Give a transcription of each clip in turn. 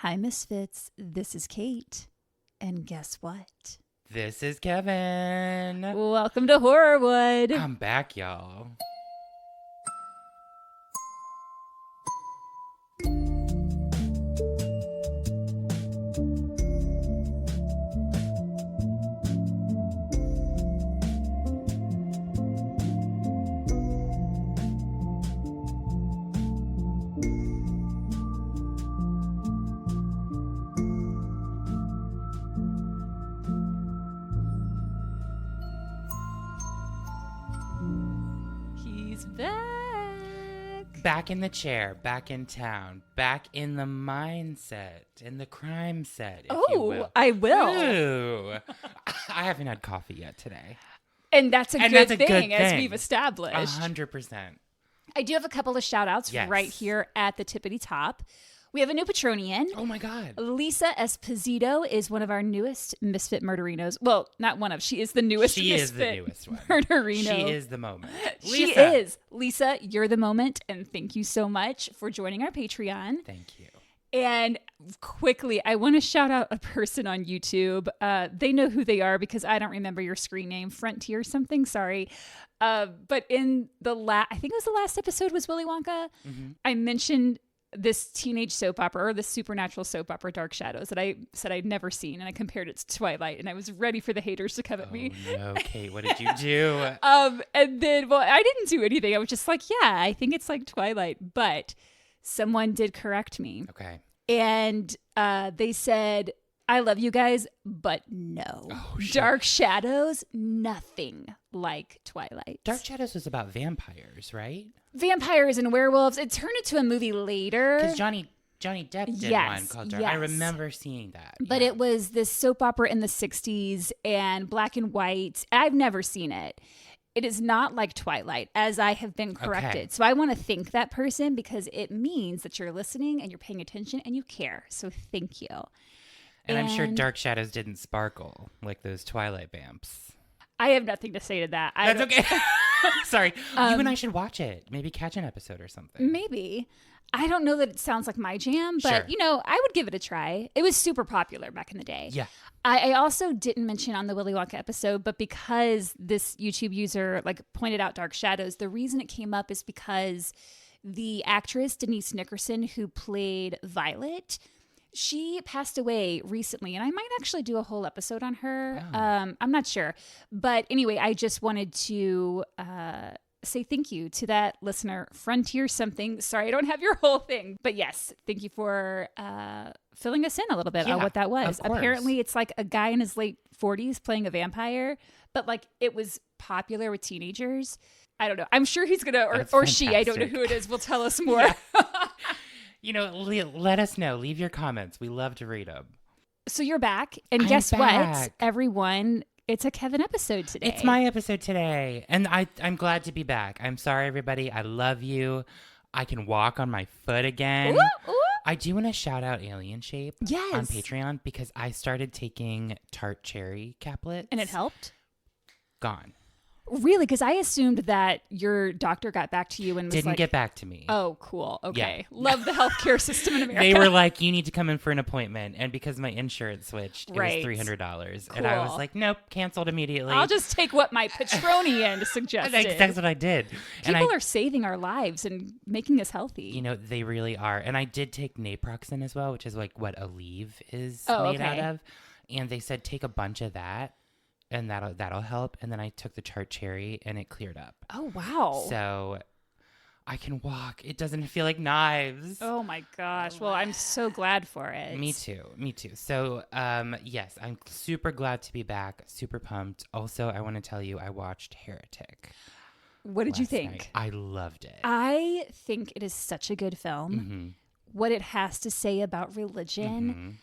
Hi, Misfits. This is Kate. And guess what? This is Kevin. Welcome to Horrorwood. I'm back, y'all. Back in the chair, back in town, back in the mindset, in the crime set, if you will. I will. Ooh. I haven't had coffee yet today. And that's a good thing, as we've established. 100%. I do have a couple of shout outs right here at the tippity top. We have a new Patronian. Oh my God. Lisa Esposito is one of our newest Misfit Murderinos. Well, not one of. She is the newest She Misfit is the newest one. Murderino. She is the moment. Lisa. She is. Lisa, you're the moment. And thank you so much for joining our Patreon. Thank you. And quickly, I want to shout out a person on YouTube. They know who they are because I don't remember your screen name. Frontier something. Sorry. But in the I think it was the last episode was Willy Wonka. Mm-hmm. I mentioned this teenage soap opera or the supernatural soap opera Dark Shadows that I said I'd never seen, and I compared it to Twilight, and I was ready for the haters to come at me. No, Kate, what did you do? And then, well, I didn't do anything. I was just like, yeah, I think it's like Twilight, but someone did correct me. Okay. And they said, I love you guys, but no. Oh, Dark Shadows, nothing like Twilight. Dark Shadows was about vampires, right? Vampires and werewolves. It turned into a movie later. Because Johnny Depp did one called Dark. I remember seeing that. But it was this soap opera in the 60s and black and white. I've never seen it. It is not like Twilight, as I have been corrected. Okay. So I want to thank that person because it means that you're listening and you're paying attention and you care. So thank you. And I'm sure Dark Shadows didn't sparkle like those Twilight vamps. I have nothing to say to that. That's okay. Sorry. You and I should watch it. Maybe catch an episode or something. Maybe. I don't know that it sounds like my jam, but, I would give it a try. It was super popular back in the day. Yeah. I also didn't mention on the Willy Wonka episode, but because this YouTube user pointed out Dark Shadows, the reason it came up is because the actress Denise Nickerson, who played Violet, she passed away recently, and I might actually do a whole episode on her. Oh. I'm not sure. But anyway, I just wanted to say thank you to that listener, Frontier something. Sorry, I don't have your whole thing. But yes, thank you for filling us in a little bit on what that was. Apparently, it's like a guy in his late 40s playing a vampire, but it was popular with teenagers. I don't know. I'm sure he's going to, or she, I don't know who it is, will tell us more. Yeah. Let us know. Leave your comments. We love to read them. So you're back. And guess what, everyone? It's a Kevin episode today. It's my episode today. And I'm glad to be back. I'm sorry, everybody. I love you. I can walk on my foot again. Ooh, ooh. I do want to shout out Alien Shape on Patreon because I started taking tart cherry caplets. And it helped? Gone. Really? Because I assumed that your doctor got back to you and was didn't get back to me. Oh, cool. Okay. Yeah. Love the healthcare system in America. They were like, you need to come in for an appointment. And because my insurance switched, it was $300. Cool. And I was like, nope, canceled immediately. I'll just take what my Patronian suggested. That's what I did. People are saving our lives and making us healthy. They really are. And I did take naproxen as well, which is what Aleve is made out of. And they said, take a bunch of that. And that'll help. And then I took the tart cherry and it cleared up. Oh, wow. So I can walk. It doesn't feel like knives. Oh, my gosh. Well, I'm so glad for it. Me too. So, yes, I'm super glad to be back. Super pumped. Also, I want to tell you, I watched Heretic. What did you think? Night. I loved it. I think it is such a good film. Mm-hmm. What it has to say about religion,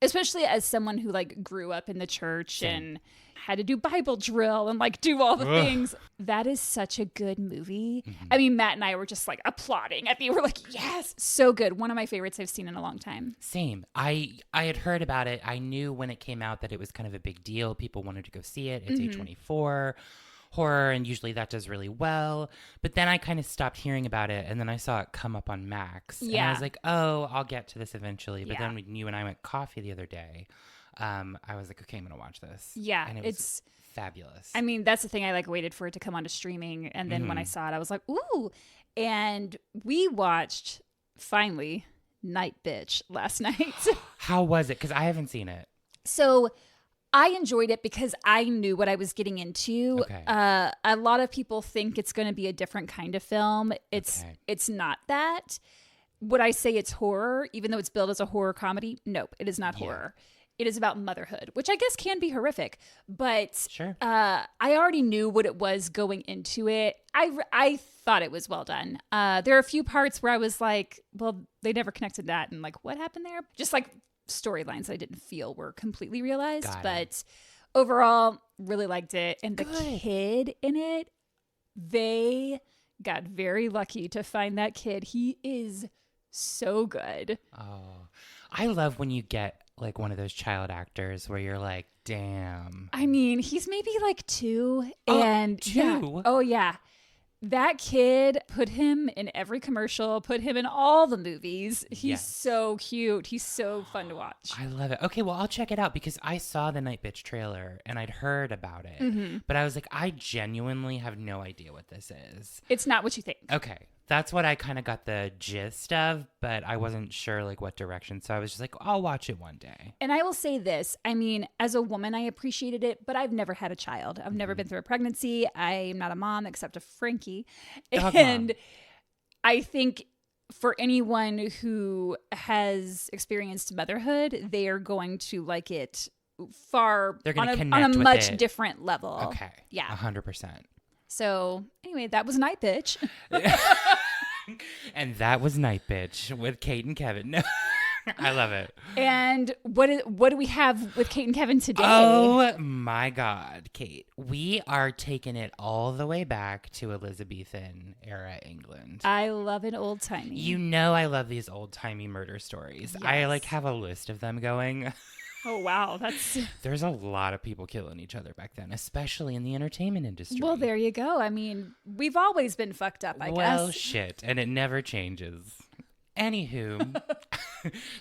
especially as someone who grew up in the church and had to do Bible drill and do all the things. That is such a good movie. Mm-hmm. I mean, Matt and I were just applauding at the end. We're like, yes, so good. One of my favorites I've seen in a long time. Same. I had heard about it. I knew when it came out that it was kind of a big deal. People wanted to go see it. It's A24. horror, and usually that does really well. But then I kind of stopped hearing about it, and then I saw it come up on Max. Yeah. And I was like, oh, I'll get to this eventually. But Yeah. then when you and I went coffee the other day, I was like, okay, I'm going to watch this. Yeah. And it was fabulous. I mean, that's the thing. I like waited for it to come onto streaming. And then when I saw it, I was like, ooh. And we watched, finally, Night Bitch last night. How was it? Because I haven't seen it. So I enjoyed it because I knew what I was getting into. Okay. A lot of people think it's going to be a different kind of film. It's not that. Would I say it's horror, even though it's billed as a horror comedy? Nope, it is not horror. It is about motherhood, which I guess can be horrific. But sure. I already knew what it was going into it. I thought it was well done. There are a few parts where I was like, well, they never connected that. And like, what happened there? Just like storylines I didn't feel were completely realized. But overall, really liked it. And the kid in it, they got very lucky to find that kid. He is so good. Oh, I love when you get like one of those child actors where you're like, damn. I mean, he's maybe like 2. And 2? Yeah. Oh, yeah. That kid, put him in every commercial, put him in all the movies. He's so cute. He's so fun to watch. I love it. Okay, well, I'll check it out because I saw the Night Bitch trailer and I'd heard about it. But I was like, I genuinely have no idea what this is. It's not what you think. Okay. That's what I kind of got the gist of, but I wasn't sure like what direction. So I was just like, I'll watch it one day. And I will say this. I mean, as a woman, I appreciated it, but I've never had a child. I've never been through a pregnancy. I'm not a mom except a Frankie. And I think for anyone who has experienced motherhood, they are going to like it They're going to connect on a with much it. different level. Okay. Yeah. 100%. So anyway, that was Night Bitch. And that was Night Bitch with Kate and Kevin. I love it. And what do we have with Kate and Kevin today? Oh my God, Kate. We are taking it all the way back to Elizabethan era England. I love an old timey. You know I love these old timey murder stories. Yes. I like have a list of them going. Oh wow, There's a lot of people killing each other back then, especially in the entertainment industry. Well, there you go. I mean, we've always been fucked up, I guess. Well, shit, and it never changes. Anywho,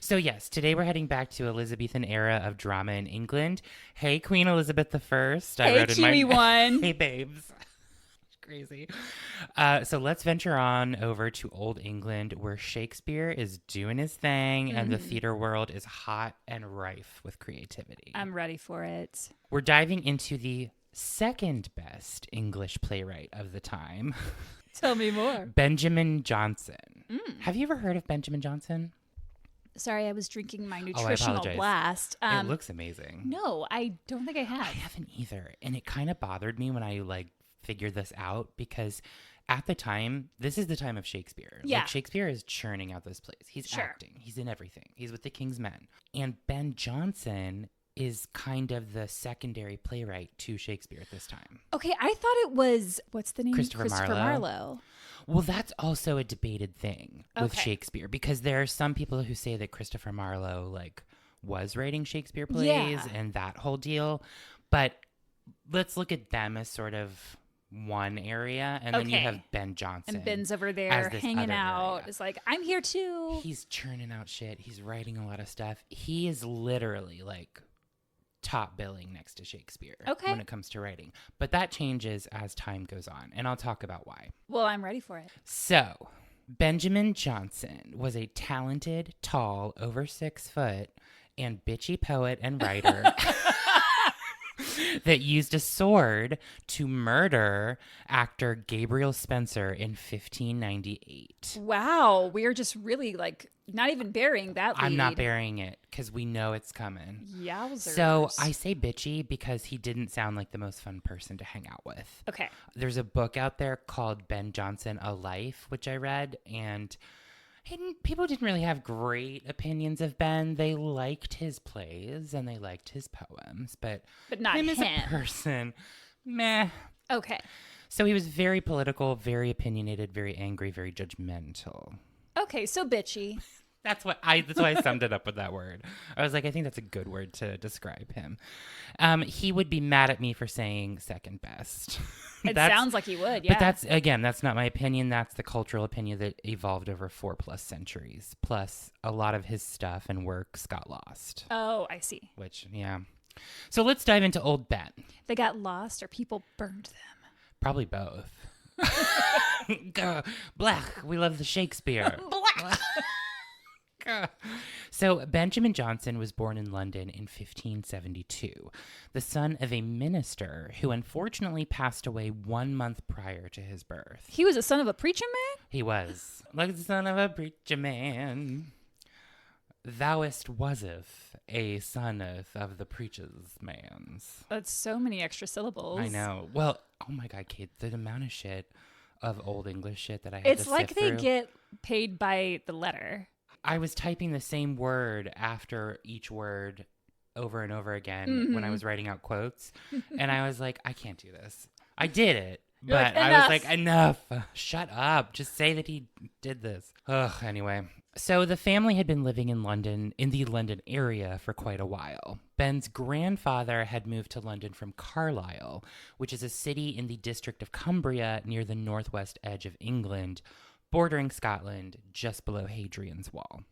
so yes, today we're heading back to Elizabethan era of drama in England. Hey, Queen Elizabeth I. Hey, Kiwi one. Hey, babes. Crazy. So let's venture on over to Old England, where Shakespeare is doing his thing and the theater world is hot and rife with creativity. I'm ready for it. We're diving into the second best English playwright of the time. Tell me more. Benjamin Jonson. Have you ever heard of Benjamin Jonson? Sorry, I was drinking my I nutritional apologize. blast. It looks amazing. No, I don't think I have. I haven't either. And it kind of bothered me when I figured this out because at the time, this is the time of Shakespeare. Yeah. Shakespeare is churning out those plays. He's acting. He's in everything. He's with the King's Men. And Ben Jonson is kind of the secondary playwright to Shakespeare at this time. Okay, I thought it was, what's the name? Christopher Marlowe. Well, that's also a debated thing with Shakespeare because there are some people who say that Christopher Marlowe was writing Shakespeare plays and that whole deal. But let's look at them as sort of one area, and then you have Ben Jonson. And Ben's over there hanging out. Area. It's like, I'm here too. He's churning out shit. He's writing a lot of stuff. He is literally top billing next to Shakespeare when it comes to writing. But that changes as time goes on, and I'll talk about why. Well, I'm ready for it. So, Benjamin Jonson was a talented, tall, over 6 foot, and bitchy poet and writer that used a sword to murder actor Gabriel Spencer in 1598. Wow, we're just really not even burying that lead. I'm not burying it because we know it's coming. Yowzers. So I say bitchy because he didn't sound like the most fun person to hang out with. Okay. There's a book out there called Ben Jonson, A Life, which I read, and people didn't really have great opinions of Ben. They liked his plays and they liked his poems, but not him as a person, meh. Okay. So he was very political, very opinionated, very angry, very judgmental. Okay, so bitchy. That's why I summed it up with that word. I was like, I think that's a good word to describe him. He would be mad at me for saying second best. It sounds like he would, yeah. But that's not my opinion. That's the cultural opinion that evolved over 4+ centuries. Plus, a lot of his stuff and works got lost. Oh, I see. Which, yeah. So let's dive into Old Ben. They got lost or people burned them? Probably both. Black. We love the Shakespeare. Black. So Benjamin Jonson was born in London in 1572, the son of a minister who unfortunately passed away 1 month prior to his birth. He was a son of a preacher man? He was. Like the son of a preacher man. Thouest waseth a son of the preacher's man's. That's so many extra syllables. I know. Well, oh my God, Kate, the amount of shit of Old English shit that I had It's to like sift they through. get paid by the letter. I was typing the same word after each word over and over again when I was writing out quotes. And I was like, I can't do this. I did it. But I was like, enough. Shut up. Just say that he did this. Ugh, anyway. So the family had been living in the London area for quite a while. Ben's grandfather had moved to London from Carlisle, which is a city in the district of Cumbria near the northwest edge of England, bordering Scotland, just below Hadrian's Wall.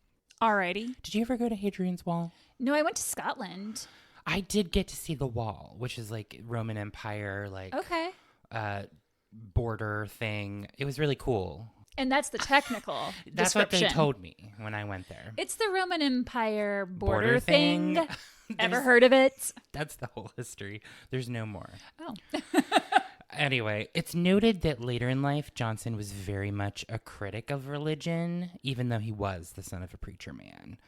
Alrighty. Did you ever go to Hadrian's Wall? No, I went to Scotland. I did get to see the wall, which is like Roman Empire, like border thing. It was really cool. And that's the technical That's what description. they told me when I went there. It's the Roman Empire border thing. Ever heard of it? That's the whole history. There's no more. Oh. Anyway, it's noted that later in life, Jonson was very much a critic of religion, even though he was the son of a preacher man.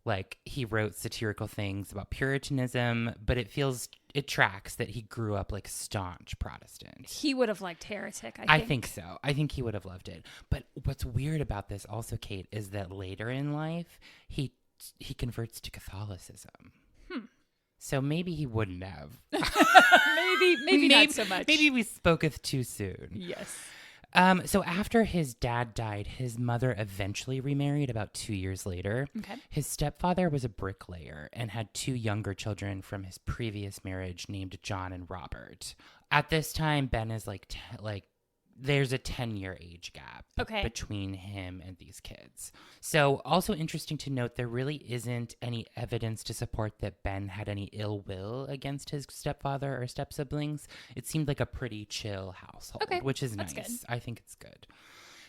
Like, he wrote satirical things about Puritanism, but it tracks that he grew up like staunch Protestant. He would have liked Heretic, I think so. I think he would have loved it. But what's weird about this also, Kate, is that later in life, he converts to Catholicism. So maybe he wouldn't have. maybe not so much. Maybe we spoketh too soon. Yes. So after his dad died, his mother eventually remarried about 2 years later. Okay. His stepfather was a bricklayer and had 2 younger children from his previous marriage named John and Robert. At this time, Ben is like there's a 10-year age gap between him and these kids. So also interesting to note, there really isn't any evidence to support that Ben had any ill will against his stepfather or step-siblings. It seemed like a pretty chill household, which is nice. Good. I think it's good.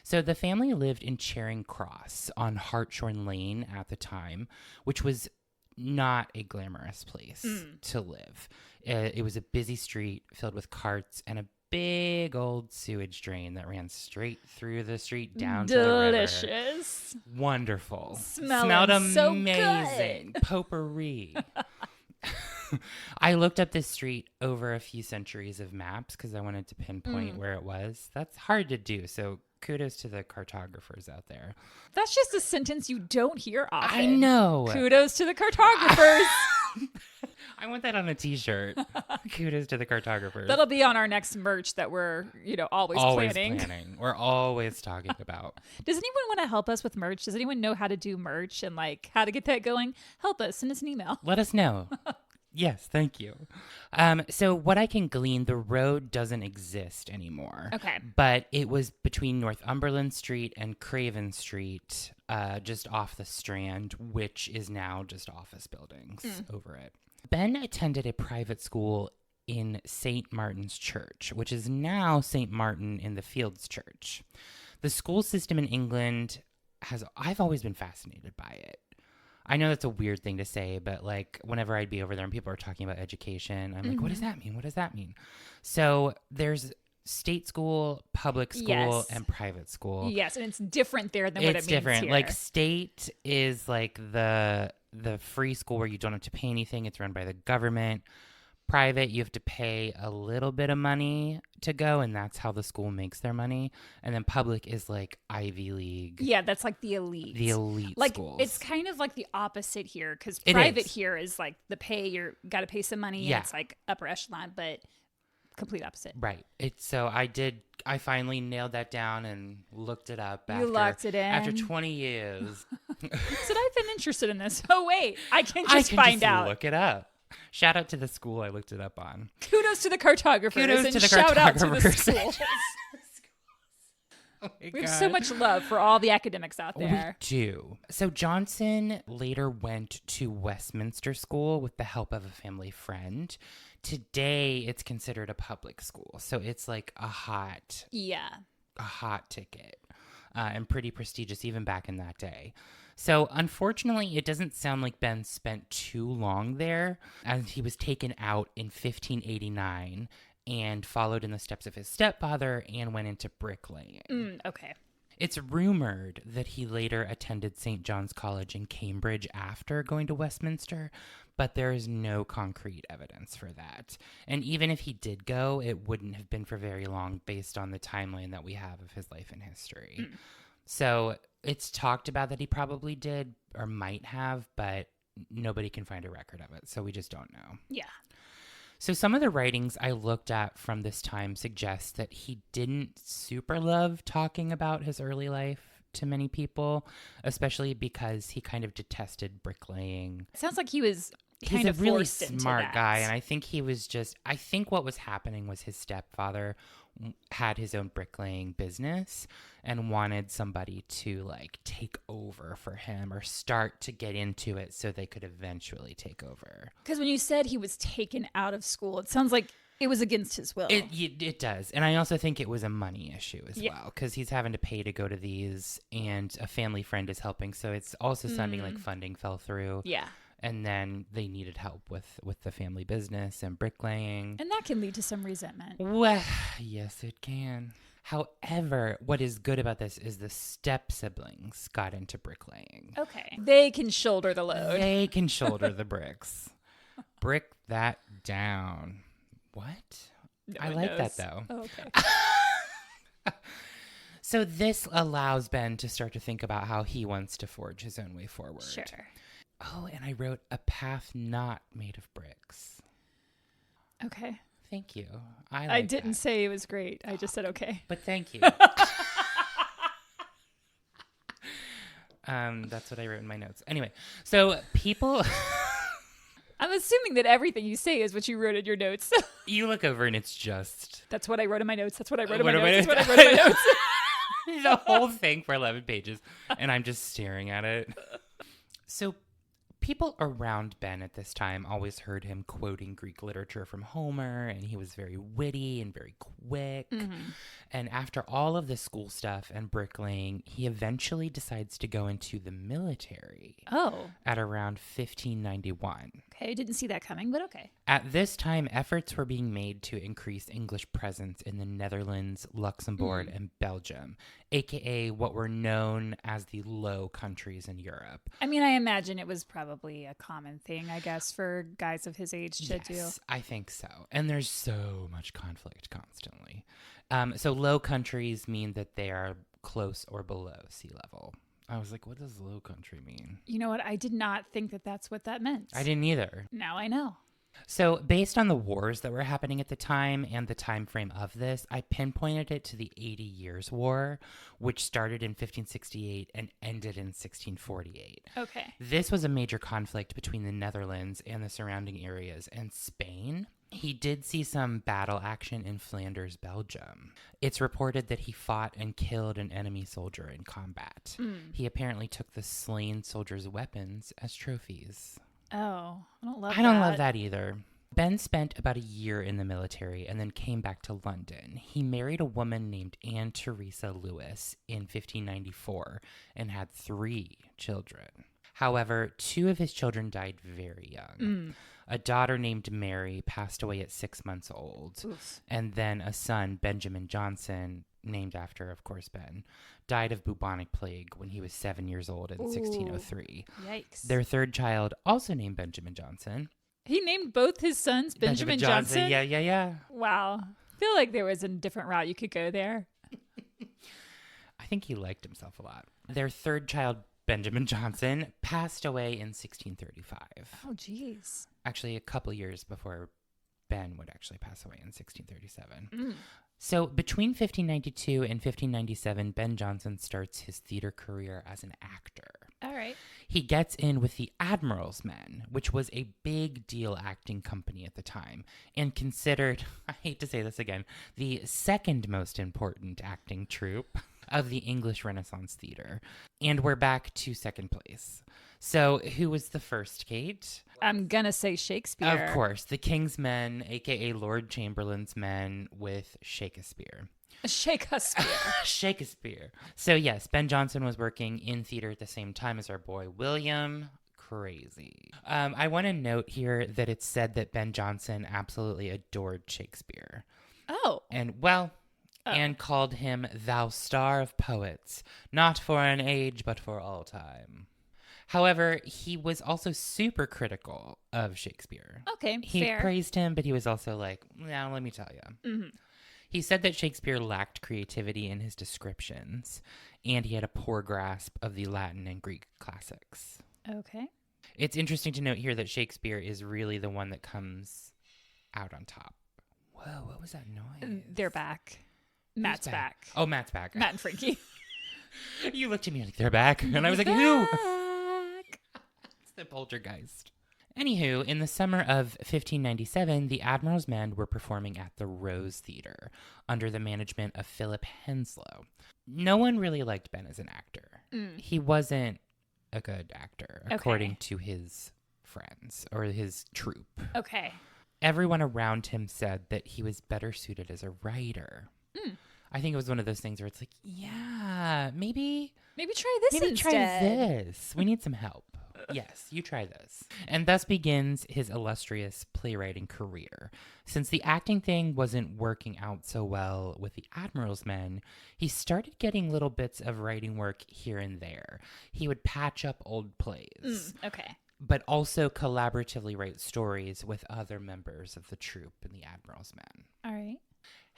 So the family lived in Charing Cross on Hartshorn Lane at the time, which was not a glamorous place to live. It was a busy street filled with carts and a big old sewage drain that ran straight through the street down to the river. Delicious. Wonderful. Smelled amazing. So good. Potpourri. I looked up this street over a few centuries of maps because I wanted to pinpoint where it was. That's hard to do, so kudos to the cartographers out there. That's just a sentence you don't hear often. I know. Kudos to the cartographers. I want that on a t-shirt. Kudos to the cartographers. That'll be on our next merch that we're, always planning. We're always talking about. Does anyone want to help us with merch? Does anyone know how to do merch and how to get that going? Help us. Send us an email. Let us know. Yes, thank you. So what I can glean, the road doesn't exist anymore. Okay. But it was between Northumberland Street and Craven Street, just off the Strand, which is now just office buildings over it. Ben attended a private school in St. Martin's Church, which is now St. Martin in the Fields Church. The school system in England I've always been fascinated by it. I know that's a weird thing to say, but whenever I'd be over there and people are talking about education, I'm like, what does that mean? What does that mean? So there's state school, public school, and private school. Yes, and it's different there than what it means different. Here. State is the free school where you don't have to pay anything. It's run by the government. Private, you have to pay a little bit of money to go, and that's how the school makes their money. And then public is Ivy League. Yeah, that's the elite. The elite schools. It's kind of the opposite here, because private here is the pay, you got to pay some money, and it's upper echelon, but complete opposite. Right. I finally nailed that down and looked it up. You locked it in. After 20 years. Said, I've been interested in this. Oh, wait. I can just find out. Look it up. Shout out to the school I looked it up on. Kudos to the cartographers. Shout out to the schools. Oh we have so much love for all the academics out there. We do. So Jonson later went to Westminster School with the help of a family friend. Today, it's considered a public school. So it's like a hot ticket and pretty prestigious even back in that day. So unfortunately, it doesn't sound like Ben spent too long there, as he was taken out in 1589 and followed in the steps of his stepfather and went into bricklaying. Okay. It's rumored that he later attended St. John's College in Cambridge after going to Westminster, but there is no concrete evidence for that. And even if he did go, it wouldn't have been for very long based on the timeline that we have of his life and history. So it's talked about that he probably did or might have, but nobody can find a record of it, so we just don't know. Yeah. So some of the writings I looked at from this time suggest that he didn't super love talking about his early life to many people, especially because he kind of detested bricklaying. It sounds like he was He's a really smart guy, and I think I think what was happening was his stepfather had his own bricklaying business and wanted somebody to like take over for him or start to get into it so they could eventually take over. Because when you said he was taken out of school, it sounds like it was against his will. It does. And I also think it was a money issue as well, because he's having to pay to go to these and a family friend is helping. So it's also sounding like funding fell through. Yeah. And then they needed help with the family business and bricklaying. And that can lead to some resentment. Well, yes, it can. However, what is good about this is the step siblings got into bricklaying. Okay. They can shoulder the load. They can shoulder the bricks. Brick that down. What? I like that, though. Oh, okay. So this allows Ben to start to think about how he wants to forge his own way forward. Sure. Oh, and I wrote a path not made of bricks. Okay. Thank you. I didn't say it was great. I just said okay. But thank you. That's what I wrote in my notes. Anyway, so people... I'm assuming that everything you say is what you wrote in your notes. You look over and it's just... That's what I wrote in my notes. That's what I wrote in my notes. That's what I wrote in my notes. The whole thing for 11 pages. And I'm just staring at it. So people around Ben at this time always heard him quoting Greek literature from Homer, and he was very witty and very quick. Mm-hmm. And after all of the school stuff and bricklaying, he eventually decides to go into the military. Oh. At around 1591. Okay, I didn't see that coming, but okay. At this time, efforts were being made to increase English presence in the Netherlands, Luxembourg, and Belgium, aka what were known as the Low Countries in Europe. I mean, I imagine it was probably a common thing, I guess, for guys of his age to do. Yes, I think so. And there's so much conflict constantly. So Low Countries mean that they are close or below sea level. I was like, what does low country mean? You know what? I did not think that that's what that meant. I didn't either. Now I know. So based on the wars that were happening at the time and the time frame of this, I pinpointed it to the 80 Years' War, which started in 1568 and ended in 1648. Okay. This was a major conflict between the Netherlands and the surrounding areas and Spain. He did see some battle action in Flanders, Belgium. It's reported that he fought and killed an enemy soldier in combat. He apparently took the slain soldier's weapons as trophies. Oh, I don't love that. I don't love that either. Ben spent about a year in the military and then came back to London. He married a woman named Anne Teresa Lewis in 1594 and had 3 children. However, 2 of his children died very young. A daughter named Mary passed away at 6 months old. Oof. And then a son, Benjamin Jonson, named after, of course, Ben, died of bubonic plague when he was 7 years old in 1603. Yikes. Their third child, also named Benjamin Jonson. He named both his sons Benjamin Jonson? Yeah. Wow. I feel like there was a different route you could go there. I think he liked himself a lot. Their third child, Benjamin Jonson, passed away in 1635. Oh, geez. Actually, a couple years before Ben would actually pass away in 1637. So between 1592 and 1597, Ben Jonson starts his theater career as an actor. All right. He gets in with the Admiral's Men, which was a big deal acting company at the time, and considered, I hate to say this again, the second most important acting troupe of the English Renaissance theater. And we're back to second place. So who was the first, Kate? I'm going to say Shakespeare. Of course, the King's Men, a.k.a. Lord Chamberlain's Men with Shakespeare. Shakespeare. Shakespeare. So yes, Ben Jonson was working in theater at the same time as our boy William. Crazy. I want to note here that it's said that Ben Jonson absolutely adored Shakespeare. Oh. And called him thou star of poets, not for an age, but for all time. However, he was also super critical of Shakespeare. Okay, he fair. praised him, but he was also like, now let me tell you. Mm-hmm. He said that Shakespeare lacked creativity in his descriptions, and he had a poor grasp of the Latin and Greek classics. Okay. It's interesting to note here that Shakespeare is really the one that comes out on top. Whoa, what was that noise? They're back. Matt's back. Oh, Matt's back. Matt and Frankie. You looked at me like, they're back. And I was like, who? It's the poltergeist. Anywho, in the summer of 1597, the Admiral's Men were performing at the Rose Theatre under the management of Philip Henslowe. No one really liked Ben as an actor. He wasn't a good actor, according to his friends or his troupe. Okay. Everyone around him said that he was better suited as a writer. I think it was one of those things where it's like, yeah, maybe try this instead. Try this. We need some help. Yes, you try this. And thus begins his illustrious playwriting career. Since the acting thing wasn't working out so well with the Admiral's Men, he started getting little bits of writing work here and there. He would patch up old plays. Okay. But also collaboratively write stories with other members of the troupe in the Admiral's Men. All right.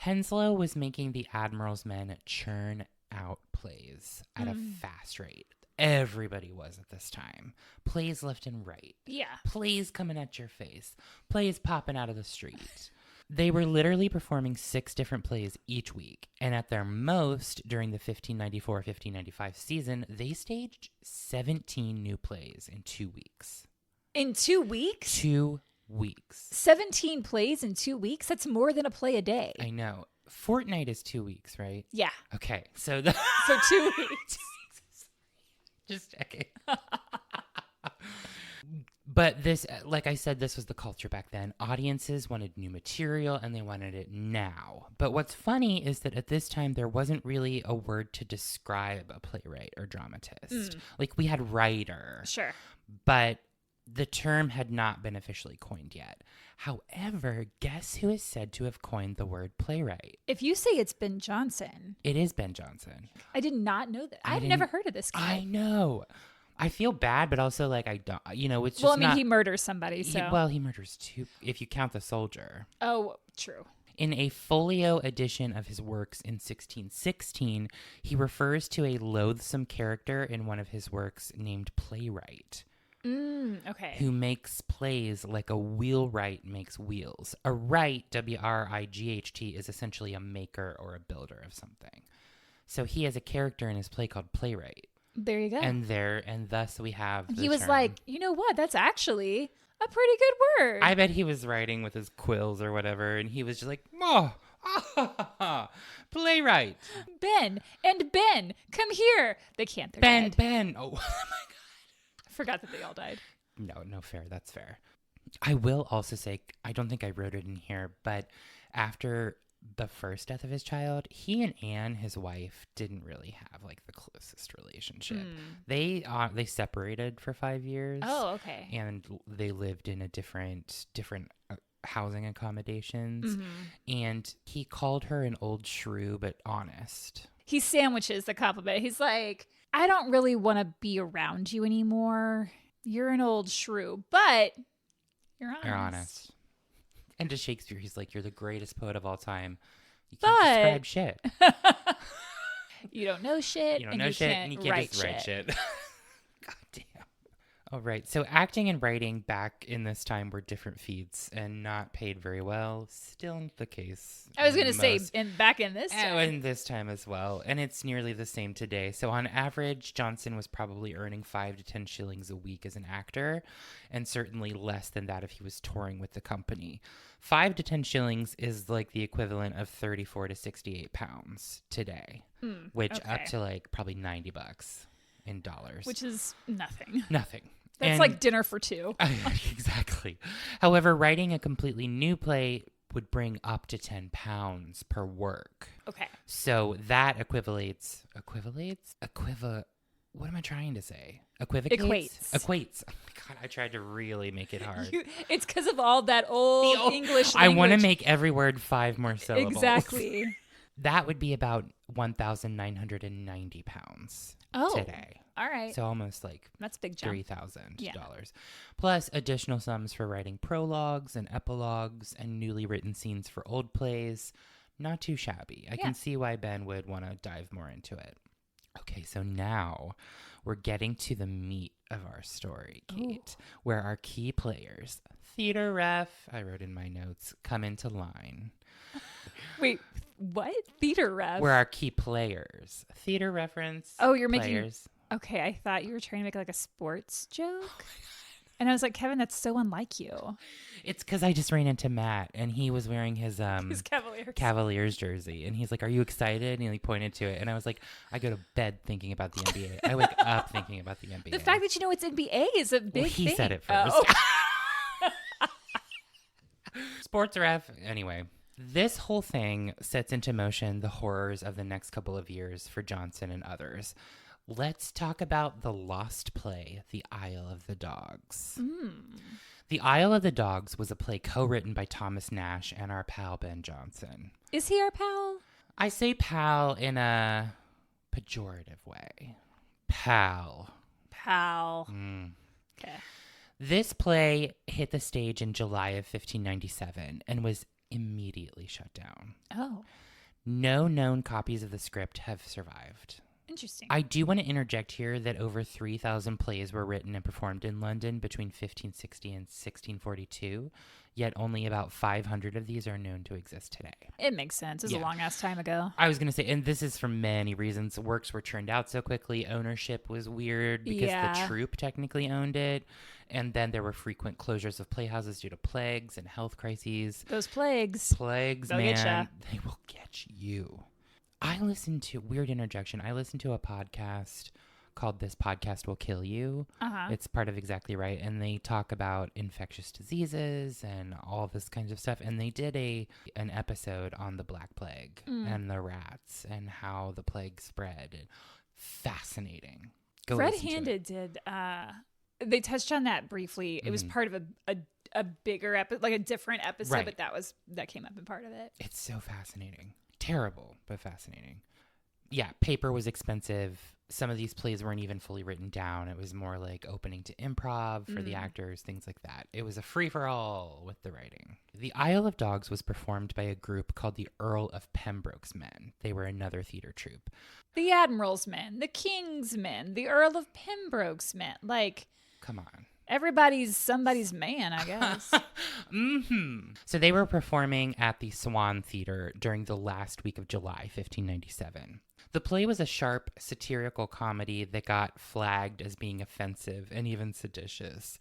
Henslowe was making the Admiral's Men churn out plays at a fast rate. Everybody was at this time. Plays left and right. Yeah. Plays coming at your face. Plays popping out of the street. They were literally performing 6 different plays each week. And at their most, during the 1594-1595 season, they staged 17 new plays in 2 weeks. In 2 weeks? 2 weeks. 17 plays in 2 weeks? That's more than a play a day. I know. Fortnight is 2 weeks, right? Yeah. Okay. So 2 weeks. Just checking. But this, like I said, this was the culture back then. Audiences wanted new material and they wanted it now. But what's funny is that at this time, there wasn't really a word to describe a playwright or dramatist. Like we had writer. Sure. But the term had not been officially coined yet. However, guess who is said to have coined the word playwright? If you say it's Ben Jonson. It is Ben Jonson. I did not know that. I've never heard of this guy. I know. I feel bad, but also like I don't, it's just well, I mean, he murders somebody, so. He murders 2, if you count the soldier. Oh, true. In a folio edition of his works in 1616, he refers to a loathsome character in one of his works named Playwright. Okay. Who makes plays like a wheelwright makes wheels. A wright, W-R-I-G-H-T, is essentially a maker or a builder of something. So he has a character in his play called Playwright. There you go. And thus we have the He was term. like, you know what? That's actually a pretty good word. I bet he was writing with his quills or whatever, and he was just like, Playwright. Ben, come here. They can't. They're dead. Ben. Oh, my God. I forgot that they all died. No, fair. That's fair. I will also say, I don't think I wrote it in here, but after the first death of his child, he and Anne, his wife, didn't really have like the closest relationship. They separated for 5 years. Oh, okay. And they lived in a different housing accommodations. And he called her an old shrew, but honest. He sandwiches the compliment. He's like, I don't really want to be around you anymore. You're an old shrew, but you're honest. You're honest. And to Shakespeare, he's like, you're the greatest poet of all time. You can't describe shit. You don't know shit. You don't know shit, and you can't just write shit. God damn. All right. So acting and writing back in this time were different feats and not paid very well. Still the case. I was going to say back in this time. In this time as well. And it's nearly the same today. So on average, Jonson was probably earning 5 to 10 shillings a week as an actor, and certainly less than that if he was touring with the company. 5 to 10 shillings is like the equivalent of 34 to 68 pounds today, which up to like probably $90 in dollars. Which is nothing. Nothing. That's like dinner for two. Exactly. However, writing a completely new play would bring up to 10 pounds per work. Okay. So that equates. What am I trying to say? Equivocates? Equates. Oh my God, I tried to really make it hard. It's because of all that old English language. I want to make every word 5 more syllables. Exactly. That would be about 1,990 pounds today. All right. So almost like that's a big jump. $3,000. Plus additional sums for writing prologues and epilogues and newly written scenes for old plays. Not too shabby. I can see why Ben would want to dive more into it. Okay, so now we're getting to the meat of our story, Kate, where our key players, theater ref, I wrote in my notes, come into line. Wait, what? Theater ref? Where our key players, theater reference. Oh, you're players. Making. Okay, I thought you were trying to make like a sports joke. And I was like, Kevin, that's so unlike you. It's because I just ran into Matt, and he was wearing his Cavaliers jersey. And he's like, are you excited? And he like, pointed to it. And I was like, I go to bed thinking about the NBA. I wake up thinking about the NBA. The fact that you know it's NBA is a big thing. He said it first. Oh. Sports ref. Anyway, this whole thing sets into motion the horrors of the next couple of years for Jonson and others. Let's talk about the lost play, The Isle of the Dogs. The Isle of the Dogs was a play co-written by Thomas Nash and our pal Ben Jonson. Is he our pal? I say pal in a pejorative way. Pal. Okay. This play hit the stage in July of 1597 and was immediately shut down. Oh. No known copies of the script have survived. Interesting. I do want to interject here that over 3,000 plays were written and performed in London between 1560 and 1642, yet only about 500 of these are known to exist today. It makes sense. It's a long-ass time ago. I was going to say, and this is for many reasons. Works were churned out so quickly. Ownership was weird because the troupe technically owned it. And then there were frequent closures of playhouses due to plagues and health crises. Those plagues. They'll man, they will get you. Weird interjection, I listened to a podcast called This Podcast Will Kill You. It's part of Exactly Right. And they talk about infectious diseases and all this kinds of stuff. And they did an episode on the Black Plague and the rats and how the plague spread. Fascinating. Go Red-Handed did. They touched on that briefly. It was part of a bigger episode, like a different episode, but that came up in part of it. It's so fascinating. Terrible, but fascinating. Yeah, paper was expensive. Some of these plays weren't even fully written down. It was more like opening to improv for the actors, things like that. It was a free-for-all with the writing. The Isle of Dogs was performed by a group called the Earl of Pembroke's Men. They were another theater troupe. The Admiral's Men, the King's Men, the Earl of Pembroke's Men. Like, come on. Everybody's somebody's man, I guess. So they were performing at the Swan Theater during the last week of July, 1597. The play was a sharp, satirical comedy that got flagged as being offensive and even seditious,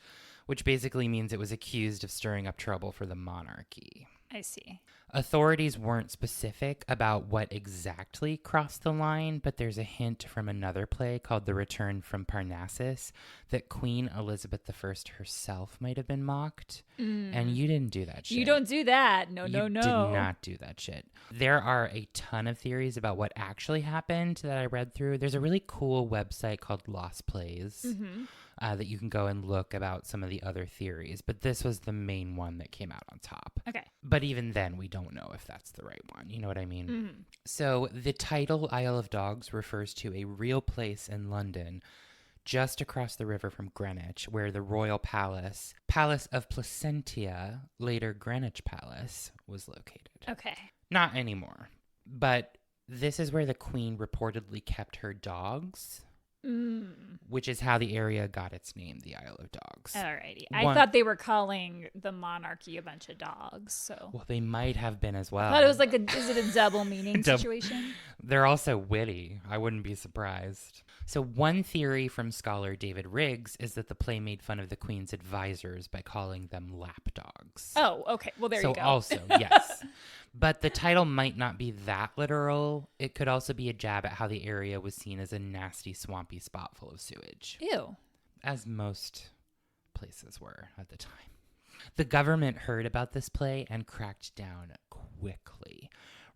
which basically means it was accused of stirring up trouble for the monarchy. I see. Authorities weren't specific about what exactly crossed the line, but there's a hint from another play called The Return from Parnassus that Queen Elizabeth I herself might have been mocked. And you didn't do that shit. You don't do that. No. You did not do that shit. There are a ton of theories about what actually happened that I read through. There's a really cool website called Lost Plays. That you can go and look about some of the other theories. But this was the main one that came out on top. Okay. But even then, we don't know if that's the right one. You know what I mean? So the title Isle of Dogs refers to a real place in London just across the river from Greenwich, where the royal palace of Placentia, later Greenwich Palace, was located. Okay. Not anymore. But this is where the queen reportedly kept her dogs which is how the area got its name, the Isle of Dogs. Alrighty. I thought they were calling the monarchy a bunch of dogs. So. Well, they might have been as well. I thought it was like is it a double meaning situation? They're also witty. I wouldn't be surprised. So one theory from scholar David Riggs is that the play made fun of the Queen's advisors by calling them lapdogs. Oh, okay. Well, there you go. So also, yes. But the title might not be that literal. It could also be a jab at how the area was seen as a nasty, swampy spot full of sewage. Ew. As most places were at the time. The government heard about this play and cracked down quickly.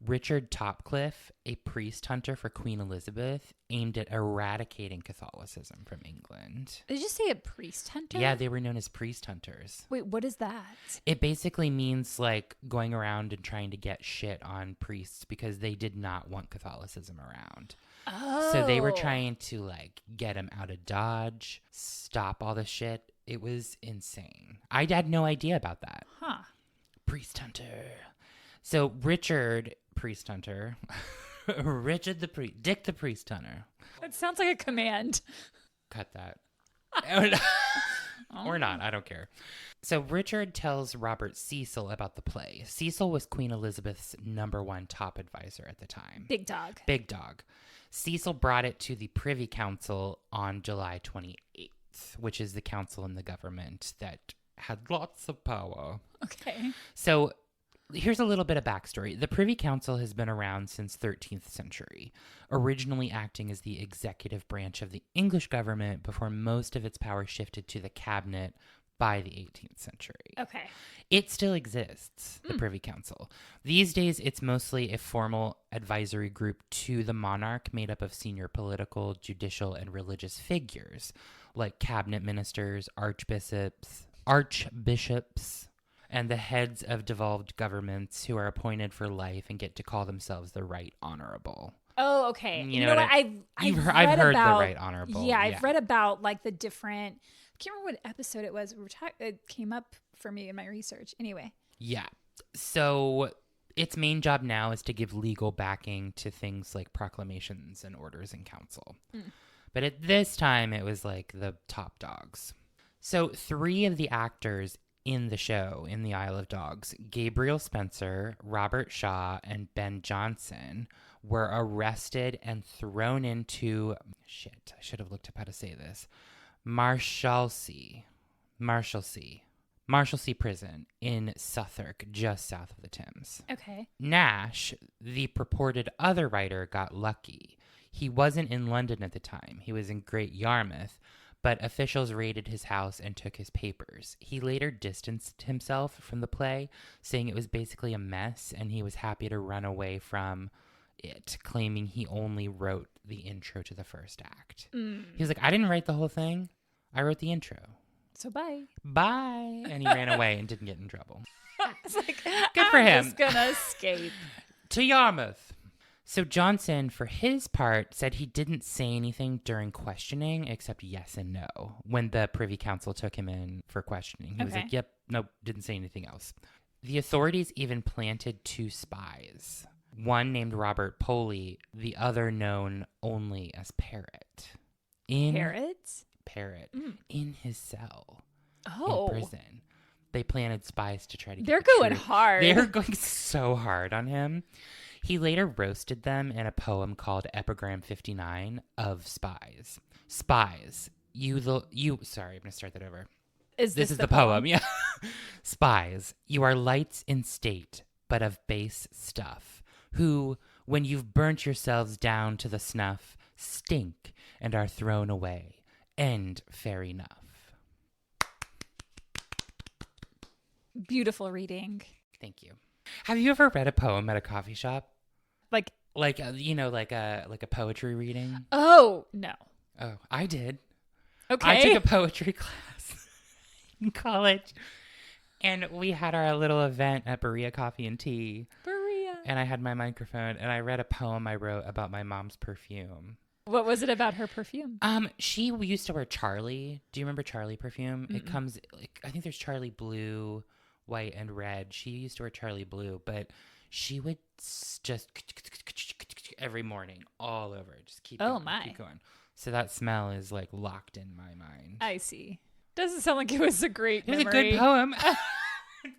Richard Topcliffe, a priest hunter for Queen Elizabeth, aimed at eradicating Catholicism from England. Did you say a priest hunter? Yeah, they were known as priest hunters. Wait, what is that? It basically means like going around and trying to get shit on priests because they did not want Catholicism around. Oh. So they were trying to like get them out of Dodge, stop all the shit. It was insane. I had no idea about that. Huh. Priest hunter. So Richard Priest Hunter, Dick the Priest Hunter. That sounds like a command. Cut that. Or not, I don't care. So Richard tells Robert Cecil about the play. Cecil was Queen Elizabeth's #1 top advisor at the time. Big dog. Big dog. Cecil brought it to the Privy Council on July 28th, which is the council in the government that had lots of power. Okay. So here's a little bit of backstory. The Privy Council has been around since 13th century, originally acting as the executive branch of the English government before most of its power shifted to the cabinet by the 18th century. Okay. It still exists, the Privy Council. These days, it's mostly a formal advisory group to the monarch made up of senior political, judicial, and religious figures like cabinet ministers, archbishops, and the heads of devolved governments who are appointed for life and get to call themselves the Right Honorable. Oh, okay. You know what? I've heard about, the Right Honorable. Yeah, I've read about like the different. I can't remember what episode it was. It came up for me in my research. Anyway. Yeah. So its main job now is to give legal backing to things like proclamations and orders in council. But at this time, it was like the top dogs. So 3 of the actors in the show, in the Isle of Dogs, Gabriel Spencer, Robert Shaw, and Ben Jonson, were arrested and thrown into, I should have looked up how to say this, Marshalsea Prison in Southwark, just south of the Thames. Okay. Nash, the purported other writer, got lucky. He wasn't in London at the time. He was in Great Yarmouth, but officials raided his house and took his papers. He later distanced himself from the play, saying it was basically a mess and he was happy to run away from it, claiming he only wrote the intro to the first act. He was like, I didn't write the whole thing. I wrote the intro. So bye. Bye. And he ran away and didn't get in trouble. It's like, good for him. I'm just gonna escape. To Yarmouth. So Jonson, for his part, said he didn't say anything during questioning except yes and no. When the Privy Council took him in for questioning, he was like, yep, nope, didn't say anything else. The authorities even planted 2 spies. One named Robert Poley, the other known only as Parrot. Parrot. In his cell. Oh. In prison. They planted spies to try to get They're the going truth. hard. They're going so hard on him. He later roasted them in a poem called Epigram 59 of Spies. Spies, sorry, I'm going to start that over. This is the poem, yeah. Spies, you are lights in state, but of base stuff, who, when you've burnt yourselves down to the snuff, stink and are thrown away. End fair enough. Beautiful reading. Thank you. Have you ever read a poem at a coffee shop? Like a poetry reading? Oh, no. Oh, I did. Okay. I took a poetry class in college, and we had our little event at Berea Coffee and Tea. Berea. And I had my microphone, and I read a poem I wrote about my mom's perfume. What was it about her perfume? She used to wear Charlie. Do you remember Charlie perfume? Mm-mm. It comes, I think there's Charlie blue, white, and red. She used to wear Charlie blue, but she would just every morning all over. Just keep going. My. Keep going. So that smell is like locked in my mind. I see. Doesn't sound like it was a great memory. It was a good poem.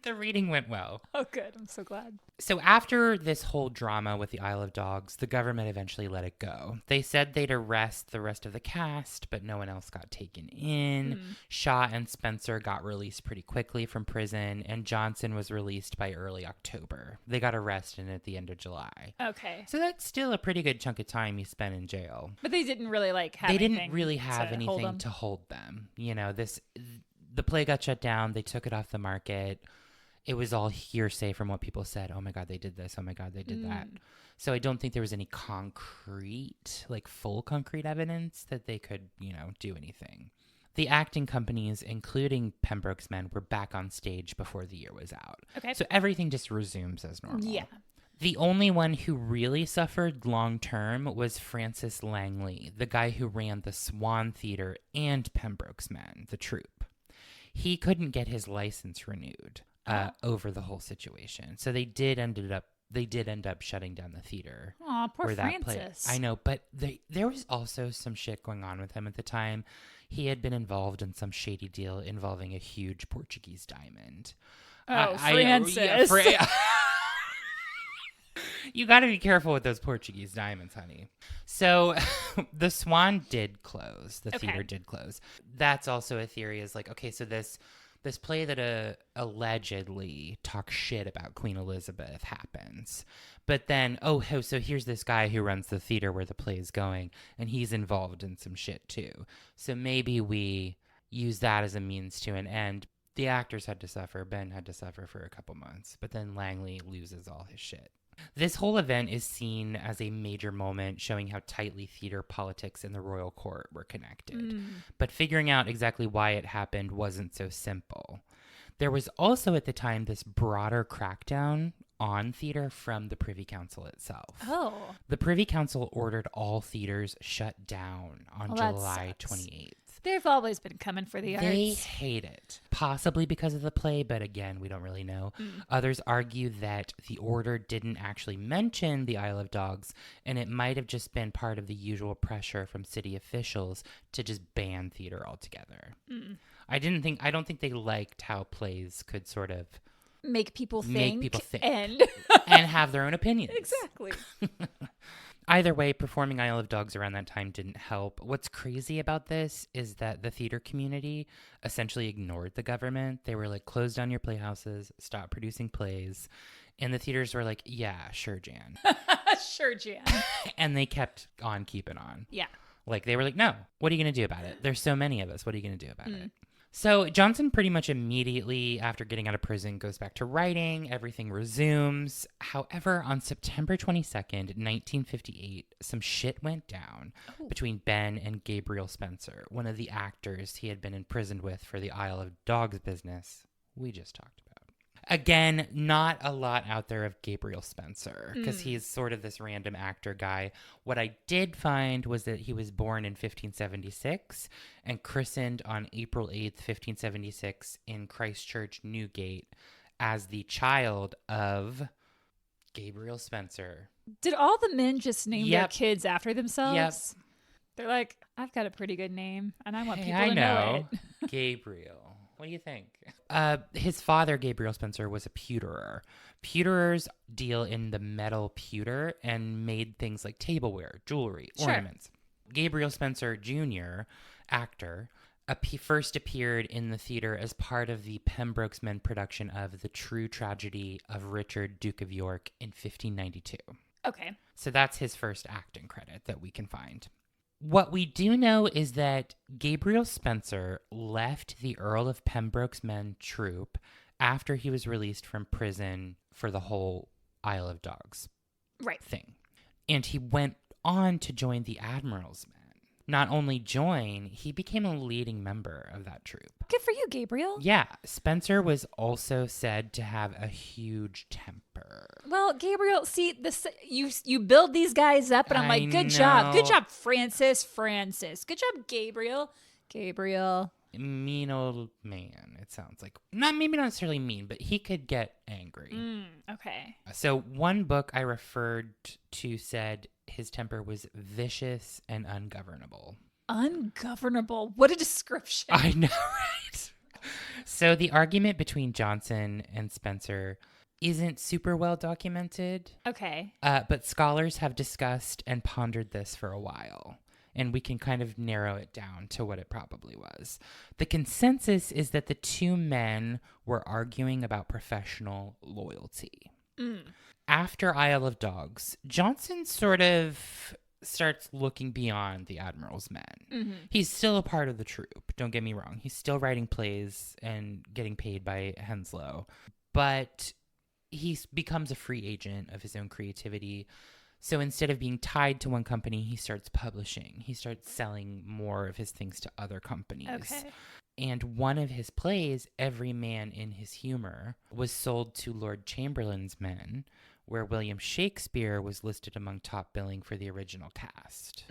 The reading went well. Oh, good. I'm so glad. So after this whole drama with the Isle of Dogs, the government eventually let it go. They said they'd arrest the rest of the cast, but no one else got taken in. Shaw and Spencer got released pretty quickly from prison, and Jonson was released by early October. They got arrested at the end of July. Okay. So that's still a pretty good chunk of time you spent in jail. But they didn't really have anything to hold them. You know, the play got shut down. They took it off the market. It was all hearsay from what people said. Oh my God, they did this. Oh my God, they did that. So I don't think there was any full concrete evidence that they could, do anything. The acting companies, including Pembroke's Men, were back on stage before the year was out. Okay. So everything just resumes as normal. Yeah. The only one who really suffered long-term was Francis Langley, the guy who ran the Swan Theater and Pembroke's Men, the troupe. He couldn't get his license renewed over the whole situation. So they did end up shutting down the theater. Aw, poor Francis. I know, but there was also some shit going on with him at the time. He had been involved in some shady deal involving a huge Portuguese diamond. Oh, Francis. You got to be careful with those Portuguese diamonds, honey. So the Swan did close. The theater did close. That's also a theory is like, okay, so this play that allegedly talks shit about Queen Elizabeth happens. But then, so here's this guy who runs the theater where the play is going, and he's involved in some shit too. So maybe we use that as a means to an end. The actors had to suffer. Ben had to suffer for a couple months. But then Langley loses all his shit. This whole event is seen as a major moment showing how tightly theater politics and the royal court were connected. But figuring out exactly why it happened wasn't so simple. There was also at the time this broader crackdown on theater from the Privy Council itself. Oh. The Privy Council ordered all theaters shut down on July 28th. They've always been coming for the arts. They hate it. Possibly because of the play, but again, we don't really know. Others argue that the order didn't actually mention the Isle of Dogs, and it might have just been part of the usual pressure from city officials to just ban theater altogether. I don't think they liked how plays could sort of make people think and have their own opinions. Exactly. Either way, performing Isle of Dogs around that time didn't help. What's crazy about this is that the theater community essentially ignored the government. They were like, close down your playhouses, stop producing plays. And the theaters were like, yeah, sure, Jan. Sure, Jan. And they kept on keeping on. Yeah. Like, they were like, no, what are you going to do about it? There's so many of us. What are you going to do about it? So Jonson pretty much immediately after getting out of prison goes back to writing. Everything resumes. However, on September 22nd, 1958, some shit went down between Ben and Gabriel Spencer, one of the actors he had been imprisoned with for the Isle of Dogs business we just talked about. Again, not a lot out there of Gabriel Spencer because he's sort of this random actor guy. What I did find was that he was born in 1576 and christened on April 8th, 1576 in Christchurch, Newgate as the child of Gabriel Spencer. Did all the men just name their kids after themselves? Yep. They're like, I've got a pretty good name and I want people to know it. Gabriel. What do you think? His father, Gabriel Spencer, was a pewterer. Pewterers deal in the metal pewter and made things like tableware, jewelry, ornaments. Gabriel Spencer Jr., actor, first appeared in the theater as part of the Pembroke's Men production of The True Tragedy of Richard, Duke of York in 1592. Okay. So that's his first acting credit that we can find. What we do know is that Gabriel Spencer left the Earl of Pembroke's Men troupe after he was released from prison for the whole Isle of Dogs thing. And he went on to join the Admiral's Men. Not only join, he became a leading member of that troupe. Good for you, Gabriel. Yeah. Spencer was also said to have a huge temper. Well, Gabriel, see, this you build these guys up, and I'm like, good job. Good job, Francis. Good job, Gabriel. Mean old man, it sounds like. Maybe not necessarily mean, but he could get angry. Okay. So one book I referred to said his temper was vicious and ungovernable. Ungovernable? What a description. I know, right? So the argument between Jonson and Spencer isn't super well documented. Okay. But scholars have discussed and pondered this for a while, and we can kind of narrow it down to what it probably was. The consensus is that the two men were arguing about professional loyalty. After Isle of Dogs, Jonson sort of starts looking beyond the Admiral's men. He's still a part of the troupe, don't get me wrong. He's still writing plays and getting paid by Henslow, but he becomes a free agent of his own creativity. So instead of being tied to one company, he starts publishing. He starts selling more of his things to other companies. Okay. And one of his plays, Every Man in His Humor, was sold to Lord Chamberlain's Men, where William Shakespeare was listed among top billing for the original cast.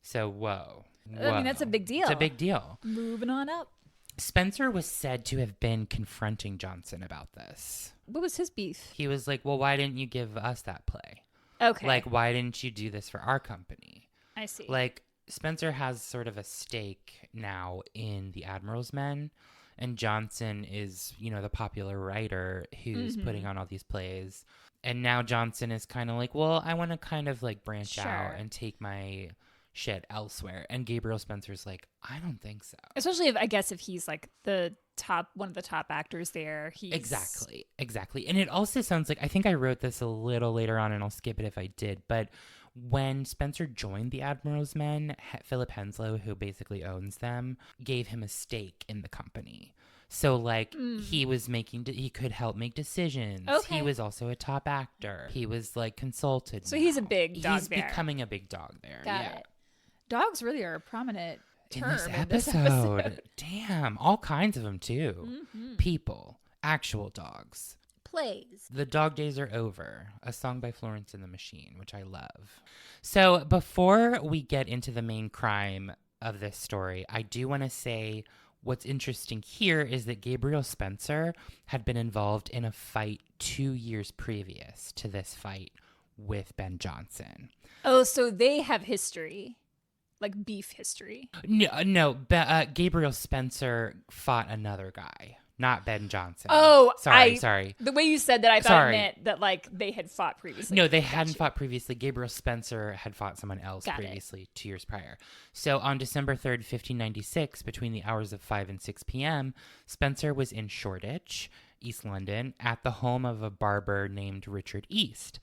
So, whoa. I mean, that's a big deal. It's a big deal. Moving on up. Spencer was said to have been confronting Jonson about this. What was his beef? He was like, well, why didn't you give us that play? Okay. Like, why didn't you do this for our company? I see. Like, Spencer has sort of a stake now in the Admiral's Men, and Jonson is, you know, the popular writer who's putting on all these plays. And now Jonson is kind of like, well, I want to kind of like branch out and take my shit elsewhere. And Gabriel Spencer's like, I don't think so. Especially if he's like one of the top actors there. Exactly. And it also sounds like, I think I wrote this a little later on and I'll skip it if I did, but when Spencer joined the Admiral's Men, Philip Henslow, who basically owns them, gave him a stake in the company. So, like, he could help make decisions. Okay. He was also a top actor. He was, like, consulted. So he's a big dog He's there. becoming a big dog there. Got it. Dogs really are a prominent term in this episode. Damn, all kinds of them, too. People, actual dogs. Plays. The Dog Days Are Over, a song by Florence and the Machine, which I love. So before we get into the main crime of this story, I do want to say what's interesting here is that Gabriel Spencer had been involved in a fight 2 years previous to this fight with Ben Jonson. Oh, so they have history. Like beef history. No. Gabriel Spencer fought another guy. Not Ben Jonson. Oh, sorry. The way you said that, I thought it meant that like they had fought previously. No, they hadn't fought previously. Gabriel Spencer had fought someone else previously 2 years prior. So on December 3rd, 1596, between the hours of 5 and 6 p.m., Spencer was in Shoreditch, East London, at the home of a barber named Richard East.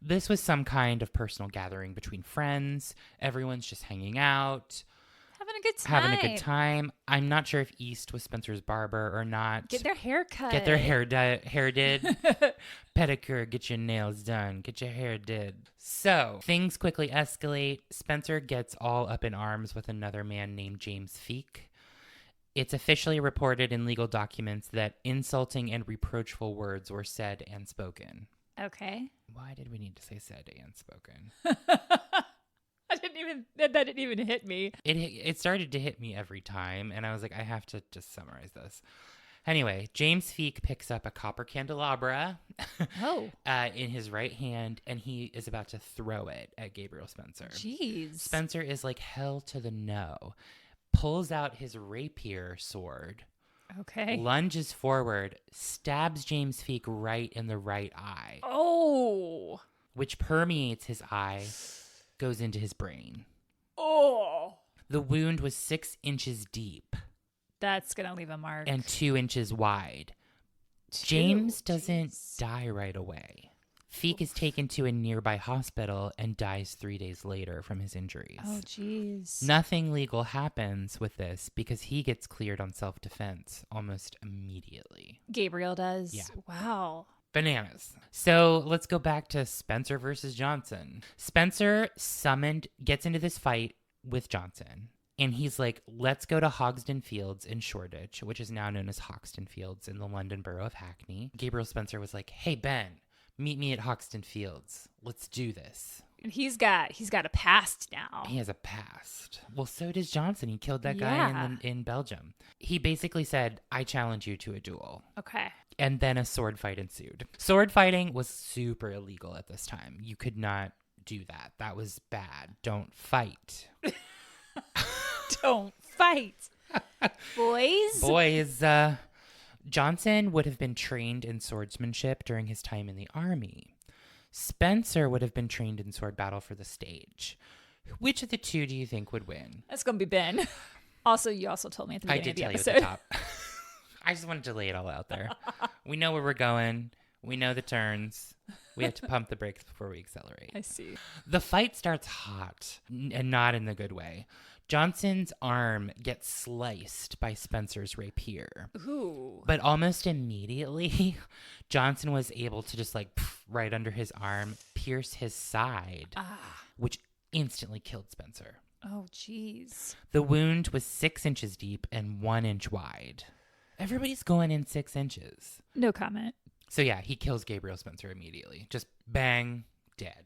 This was some kind of personal gathering between friends. Everyone's just hanging out. Having a good time. I'm not sure if East was Spencer's barber or not. Get their hair cut. Get their hair did. Pedicure, get your nails done. Get your hair did. So, things quickly escalate. Spencer gets all up in arms with another man named James Feek. It's officially reported in legal documents that insulting and reproachful words were said and spoken. Okay. Why did we need to say said and spoken? That didn't even hit me. It started to hit me every time, and I was like, I have to just summarize this. Anyway, James Feek picks up a copper candelabra in his right hand, and he is about to throw it at Gabriel Spencer. Jeez. Spencer is like hell to the no, pulls out his rapier sword, lunges forward, stabs James Feek right in the right eye. Oh. Which permeates his eye, goes into his brain. Oh. The wound was 6 inches deep. That's going to leave a mark. And 2 inches wide. James doesn't die right away. Feek is taken to a nearby hospital and dies 3 days later from his injuries. Oh, jeez. Nothing legal happens with this because he gets cleared on self-defense almost immediately. Gabriel does? Yeah. Wow. Bananas. So let's go back to Spencer versus Jonson. Spencer gets into this fight with Jonson. And he's like, let's go to Hogsden Fields in Shoreditch, which is now known as Hoxton Fields in the London borough of Hackney. Gabriel Spencer was like, hey, Ben, meet me at Hoxton Fields. Let's do this. And he's got a past now. He has a past. Well, so does Jonson. He killed that guy in Belgium. He basically said, I challenge you to a duel. Okay. And then a sword fight ensued. Sword fighting was super illegal at this time. You could not do that. That was bad. Don't fight. Don't fight. Boys, Jonson would have been trained in swordsmanship during his time in the army. Spencer would have been trained in sword battle for the stage. Which of the two do you think would win? That's going to be Ben. Also, you also told me at the beginning of the episode. I did tell you at the top. I just wanted to lay it all out there. We know where we're going. We know the turns. We have to pump the brakes before we accelerate. I see. The fight starts hot, and not in the good way. Jonson's arm gets sliced by Spencer's rapier. Ooh. But almost immediately, Jonson was able to just right under his arm, pierce his side, which instantly killed Spencer. Oh, jeez. The wound was 6 inches deep and 1 inch wide. Everybody's going in 6 inches. No comment. So yeah, he kills Gabriel Spencer immediately. Just bang, dead.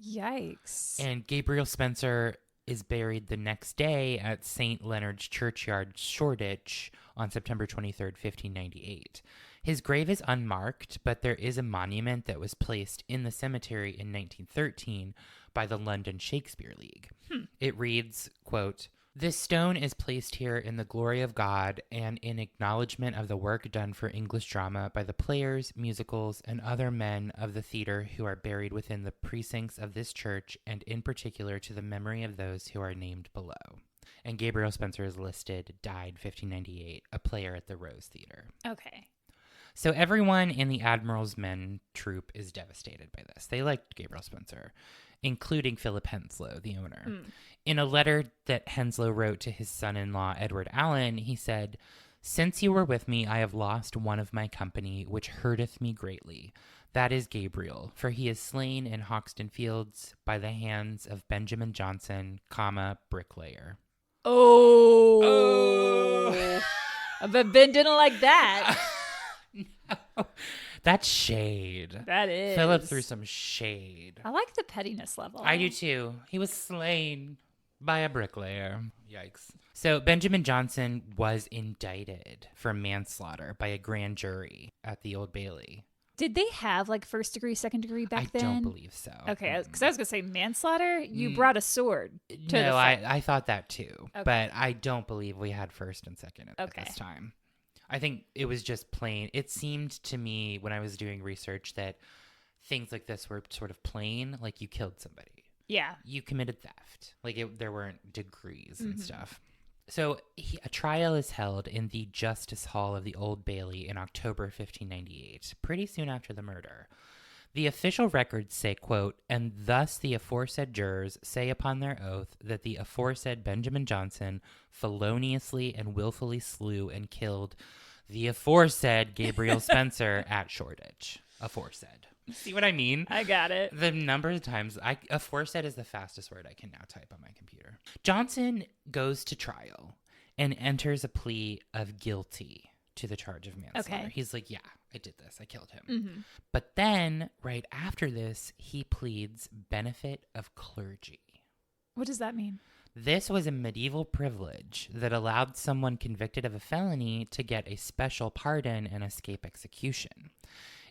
Yikes. And Gabriel Spencer is buried the next day at St. Leonard's Churchyard, Shoreditch, on September 23rd, 1598. His grave is unmarked, but there is a monument that was placed in the cemetery in 1913 by the London Shakespeare League. It reads, quote, "This stone is placed here in the glory of God and in acknowledgement of the work done for English drama by the players, musicals, and other men of the theater who are buried within the precincts of this church, and in particular to the memory of those who are named below." And Gabriel Spencer is listed, died 1598, a player at the Rose Theater. Okay. So everyone in the Admiral's Men troupe is devastated by this. They liked Gabriel Spencer, including Philip Henslowe, the owner. In a letter that Henslowe wrote to his son-in-law, Edward Allen, he said, "Since you were with me, I have lost one of my company, which hurteth me greatly. That is Gabriel, for he is slain in Hoxton Fields by the hands of Benjamin Jonson, bricklayer." Oh. But Ben didn't like that. No. That's shade. That is. Philip threw some shade. I like the pettiness level. I do too. He was slain by a bricklayer. Yikes. So Benjamin Jonson was indicted for manslaughter by a grand jury at the Old Bailey. Did they have first degree, second degree back then? I don't believe so. Okay, because I was going to say manslaughter, you brought a sword to the fight. I thought that too. Okay. But I don't believe we had first and second at this time. I think it was just plain. It seemed to me when I was doing research that things like this were sort of plain, like you killed somebody. Yeah. You committed theft. There weren't degrees and stuff. So a trial is held in the Justice Hall of the Old Bailey in October 1598, pretty soon after the murder. The official records say, quote, "And thus the aforesaid jurors say upon their oath that the aforesaid Benjamin Jonson feloniously and willfully slew and killed the aforesaid Gabriel Spencer at Shoreditch." Aforesaid. See what I mean? I got it. The number of times aforesaid is the fastest word I can now type on my computer. Jonson goes to trial and enters a plea of guilty to the charge of manslaughter. Okay. He's like, yeah, I did this. I killed him. But then right after this, he pleads benefit of clergy. What does that mean? This was a medieval privilege that allowed someone convicted of a felony to get a special pardon and escape execution.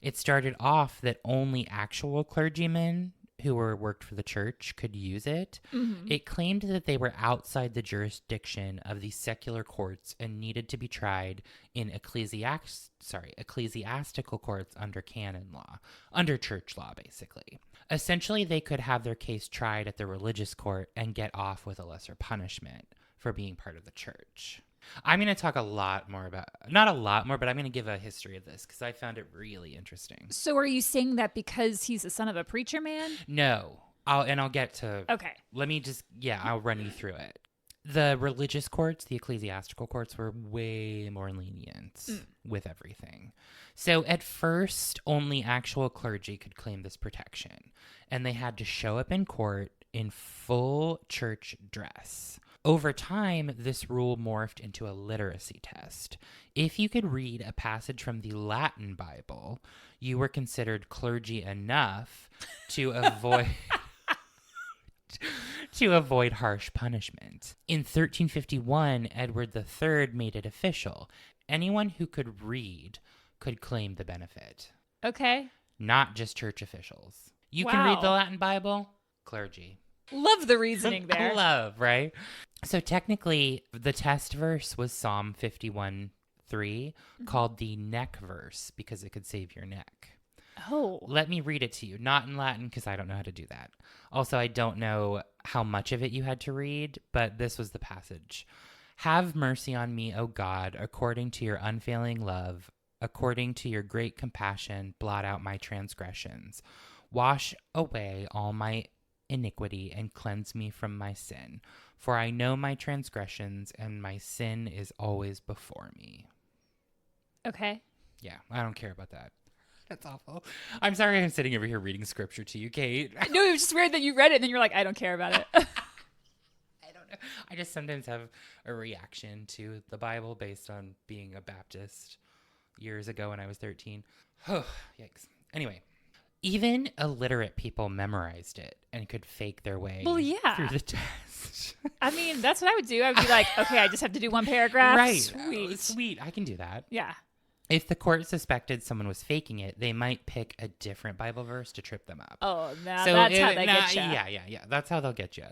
It started off that only actual clergymen who worked for the church could use it. It claimed that they were outside the jurisdiction of the secular courts and needed to be tried in ecclesiastical courts under canon law, under church law, basically. Essentially, they could have their case tried at the religious court and get off with a lesser punishment for being part of the church. I'm going to talk not a lot more, but I'm going to give a history of this because I found it really interesting. So are you saying that because he's the son of a preacher man? No. I'll get to... Okay. I'll run you through it. The religious courts, the ecclesiastical courts, were way more lenient with everything. So at first, only actual clergy could claim this protection, and they had to show up in court in full church dress. Over time, this rule morphed into a literacy test. If you could read a passage from the Latin Bible, you were considered clergy enough to avoid harsh punishment. In 1351, Edward III made it official. Anyone who could read could claim the benefit. Okay. Not just church officials. You can read the Latin Bible? clergy. Love the reasoning there. Love, right? So technically, the test verse was Psalm 51:3, called the neck verse because it could save your neck. Oh. Let me read it to you. Not in Latin because I don't know how to do that. Also, I don't know how much of it you had to read, but this was the passage. Have mercy on me, O God, according to your unfailing love, according to your great compassion, blot out my transgressions. Wash away all my iniquity and cleanse me from my sin. For I know my transgressions and my sin is always before me. Okay. Yeah, I don't care about that. That's awful. I'm sorry I'm sitting over here reading scripture to you, Kate. No, it was just weird that you read it and then you're like, I don't care about it. I don't know. I just sometimes have a reaction to the Bible based on being a Baptist years ago when I was 13. Oh, yikes. Anyway. Even illiterate people memorized it and could fake their way through the test. I mean, that's what I would do. I would be like, okay, I just have to do one paragraph. Right. Sweet. Sweet. I can do that. Yeah. If the court suspected someone was faking it, they might pick a different Bible verse to trip them up. Oh, that's how they get you. Yeah. That's how they'll get you.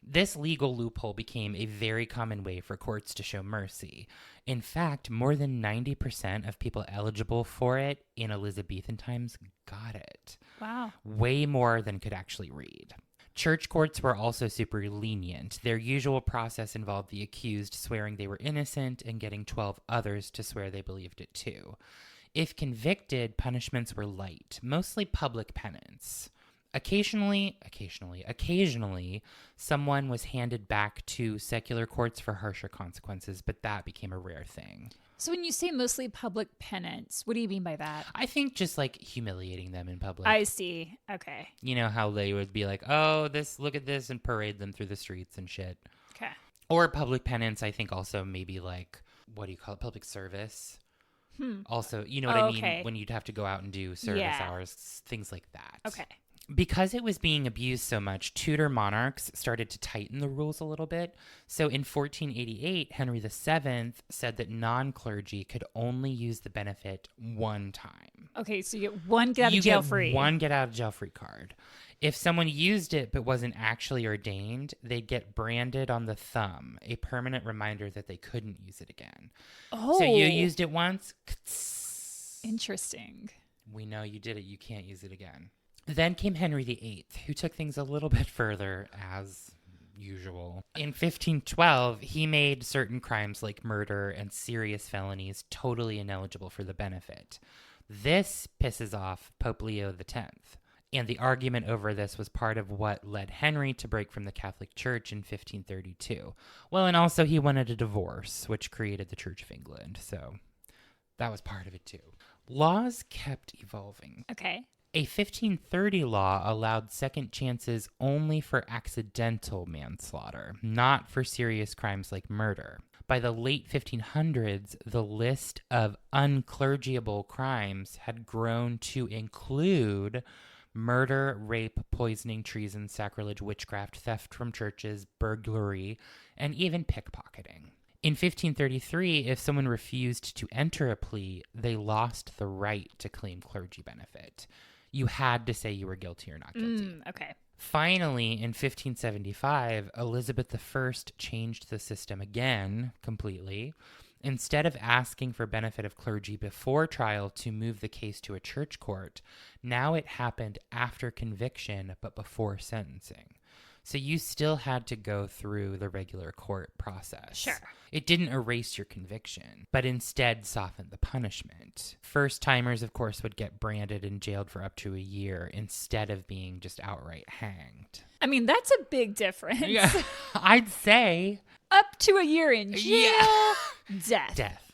This legal loophole became a very common way for courts to show mercy. In fact, more than 90% of people eligible for it in Elizabethan times got it. Wow. Way more than could actually read. Church courts were also super lenient. Their usual process involved the accused swearing they were innocent and getting 12 others to swear they believed it too. If convicted, punishments were light, mostly public penance. Occasionally, someone was handed back to secular courts for harsher consequences, but that became a rare thing. So when you say mostly public penance, what do you mean by that? I think just like humiliating them in public. I see. Okay. You know how they would be like, oh, look at this, and parade them through the streets and shit. Okay. Or public penance, I think also maybe like, what do you call it? Public service. Also, you know what I mean? Okay. When you'd have to go out and do service hours, things like that. Okay. Because it was being abused so much, Tudor monarchs started to tighten the rules a little bit. So in 1488, Henry VII said that non-clergy could only use the benefit one time. Okay, so you get one get out of jail free. One get out of jail free card. If someone used it but wasn't actually ordained, they'd get branded on the thumb, a permanent reminder that they couldn't use it again. Oh. So you used it once. Interesting. We know you did it. You can't use it again. Then came Henry VIII, who took things a little bit further, as usual. In 1512, he made certain crimes like murder and serious felonies totally ineligible for the benefit. This pisses off Pope Leo X, and the argument over this was part of what led Henry to break from the Catholic Church in 1532. Well, and also he wanted a divorce, which created the Church of England, so that was part of it too. Laws kept evolving. Okay. A 1530 law allowed second chances only for accidental manslaughter, not for serious crimes like murder. By the late 1500s, the list of unclergyable crimes had grown to include murder, rape, poisoning, treason, sacrilege, witchcraft, theft from churches, burglary, and even pickpocketing. In 1533, if someone refused to enter a plea, they lost the right to claim clergy benefit. You had to say you were guilty or not guilty. Okay. Finally, in 1575, Elizabeth I changed the system again completely. Instead of asking for benefit of clergy before trial to move the case to a church court, now it happened after conviction but before sentencing. So you still had to go through the regular court process. Sure. It didn't erase your conviction, but instead softened the punishment. First-timers, of course, would get branded and jailed for up to a year instead of being just outright hanged. I mean, that's a big difference. Yeah, I'd say. Up to a year in jail, death. Death.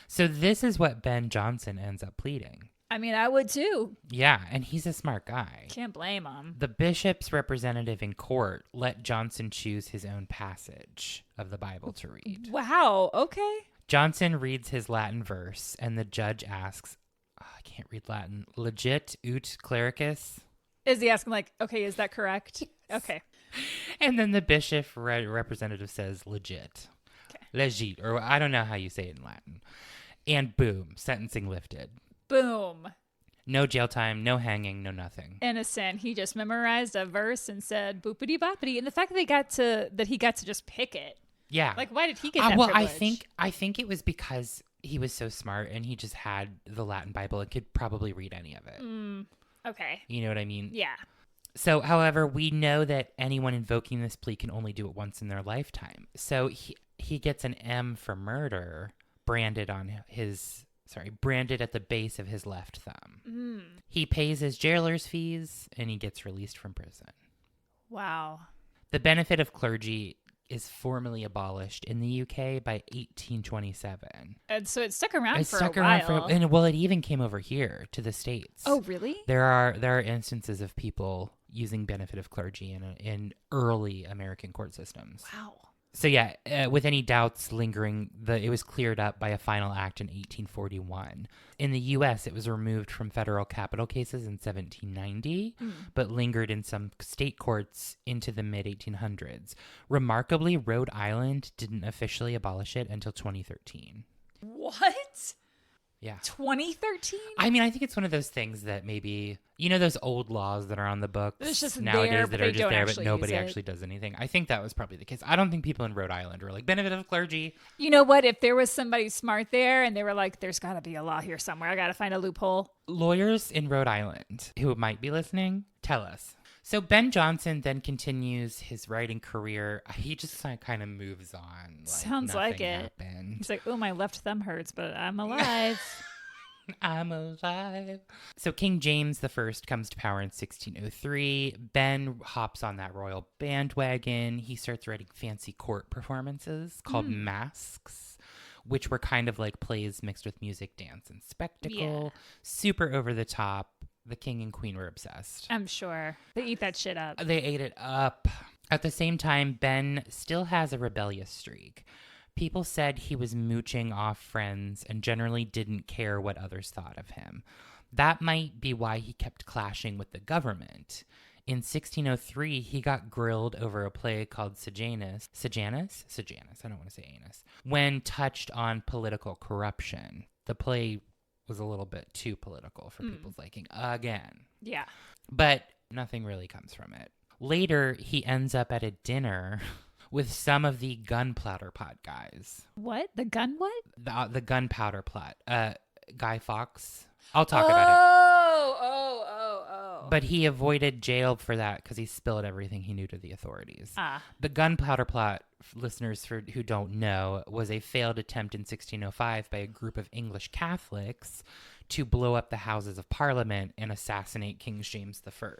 So this is what Ben Jonson ends up pleading. I mean, I would too. Yeah, and he's a smart guy. Can't blame him. The bishop's representative in court let Jonson choose his own passage of the Bible to read. Wow, okay. Jonson reads his Latin verse, and the judge asks, I can't read Latin, legit ut clericus? Is he asking like, okay, is that correct? Okay. And then the bishop representative says legit. Okay. Legit, or I don't know how you say it in Latin. And boom, sentencing lifted. Boom. No jail time, no hanging, no nothing. Innocent. He just memorized a verse and said boopity boppity. And the fact that he got to just pick it. Yeah. Like, why did he get that well, privilege? I think it was because he was so smart and he just had the Latin Bible and could probably read any of it. Okay. You know what I mean? Yeah. So, however, we know that anyone invoking this plea can only do it once in their lifetime. So he gets an M for murder branded at the base of his left thumb. He pays his jailer's fees and he gets released from prison. Wow. The benefit of clergy is formally abolished in the UK by 1827. And so it stuck around for a while. Well, it even came over here to the States. Oh, really? There are instances of people using benefit of clergy in early American court systems. Wow. So yeah, with any doubts lingering, it was cleared up by a final act in 1841. In the U.S., it was removed from federal capital cases in 1790, but lingered in some state courts into the mid-1800s. Remarkably, Rhode Island didn't officially abolish it until 2013. What? Yeah. 2013? I mean, I think it's one of those things that maybe, those old laws that are on the books it's just nowadays there, that are just there, but nobody use it. actually does anything. I think that was probably the case. I don't think people in Rhode Island were like, benefit of clergy. You know what? If there was somebody smart there and they were like, there's got to be a law here somewhere. I got to find a loophole. Lawyers in Rhode Island who might be listening, tell us. So Ben Jonson then continues his writing career. He just kind of moves on. Sounds like it. Happened. He's like, oh, my left thumb hurts, but I'm alive. I'm alive. So King James I comes to power in 1603. Ben hops on that royal bandwagon. He starts writing fancy court performances called masques, which were kind of like plays mixed with music, dance, and spectacle. Yeah. Super over the top. The king and queen were obsessed. I'm sure. They eat that shit up. They ate it up. At the same time, Ben still has a rebellious streak. People said he was mooching off friends and generally didn't care what others thought of him. That might be why he kept clashing with the government. In 1603, he got grilled over a play called Sejanus, I don't want to say anus, when touched on political corruption. The play was a little bit too political for people's liking again. Yeah. But nothing really comes from it. Later, he ends up at a dinner with some of the gunpowder plot guys. What? The gun what? The gunpowder plot. Guy Fawkes. I'll talk about it. Oh. But he avoided jail for that because he spilled everything he knew to the authorities. The gunpowder plot, listeners who don't know, was a failed attempt in 1605 by a group of English Catholics to blow up the Houses of Parliament and assassinate King James I.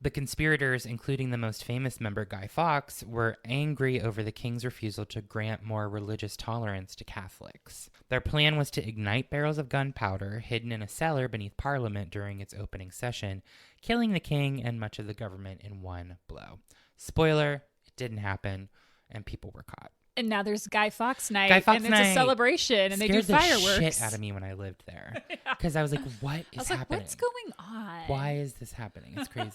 The conspirators, including the most famous member, Guy Fawkes, were angry over the king's refusal to grant more religious tolerance to Catholics. Their plan was to ignite barrels of gunpowder hidden in a cellar beneath Parliament during its opening session, killing the king and much of the government in one blow. Spoiler, it didn't happen, and people were caught. And now there's Guy Fawkes Night, and it's a celebration, and they do fireworks. Scared the shit out of me when I lived there, because I was like, "What is happening? What's going on? Why is this happening? It's crazy."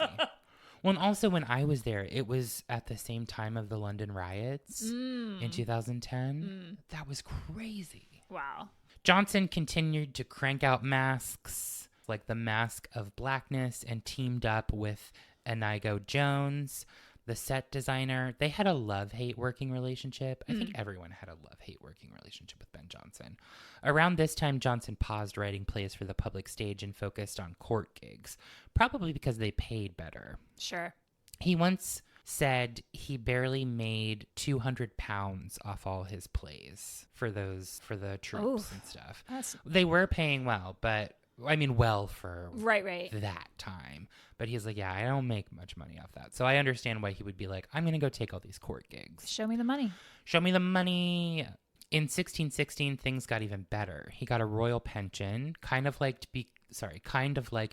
Well, and also when I was there, it was at the same time of the London riots in 2010. That was crazy. Wow. Jonson continued to crank out masks, like the Mask of Blackness, and teamed up with Inigo Jones, the set designer. They had a love-hate working relationship. I think everyone had a love-hate working relationship with Ben Jonson. Around this time, Jonson paused writing plays for the public stage and focused on court gigs, probably because they paid better. Sure. He once said he barely made £200 off all his plays for the troops and stuff. They were paying well, but well for right that time. But he's like, yeah, I don't make much money off that. So I understand why he would be like, I'm going to go take all these court gigs. Show me the money. Show me the money. In 1616, things got even better. He got a royal pension, kind of like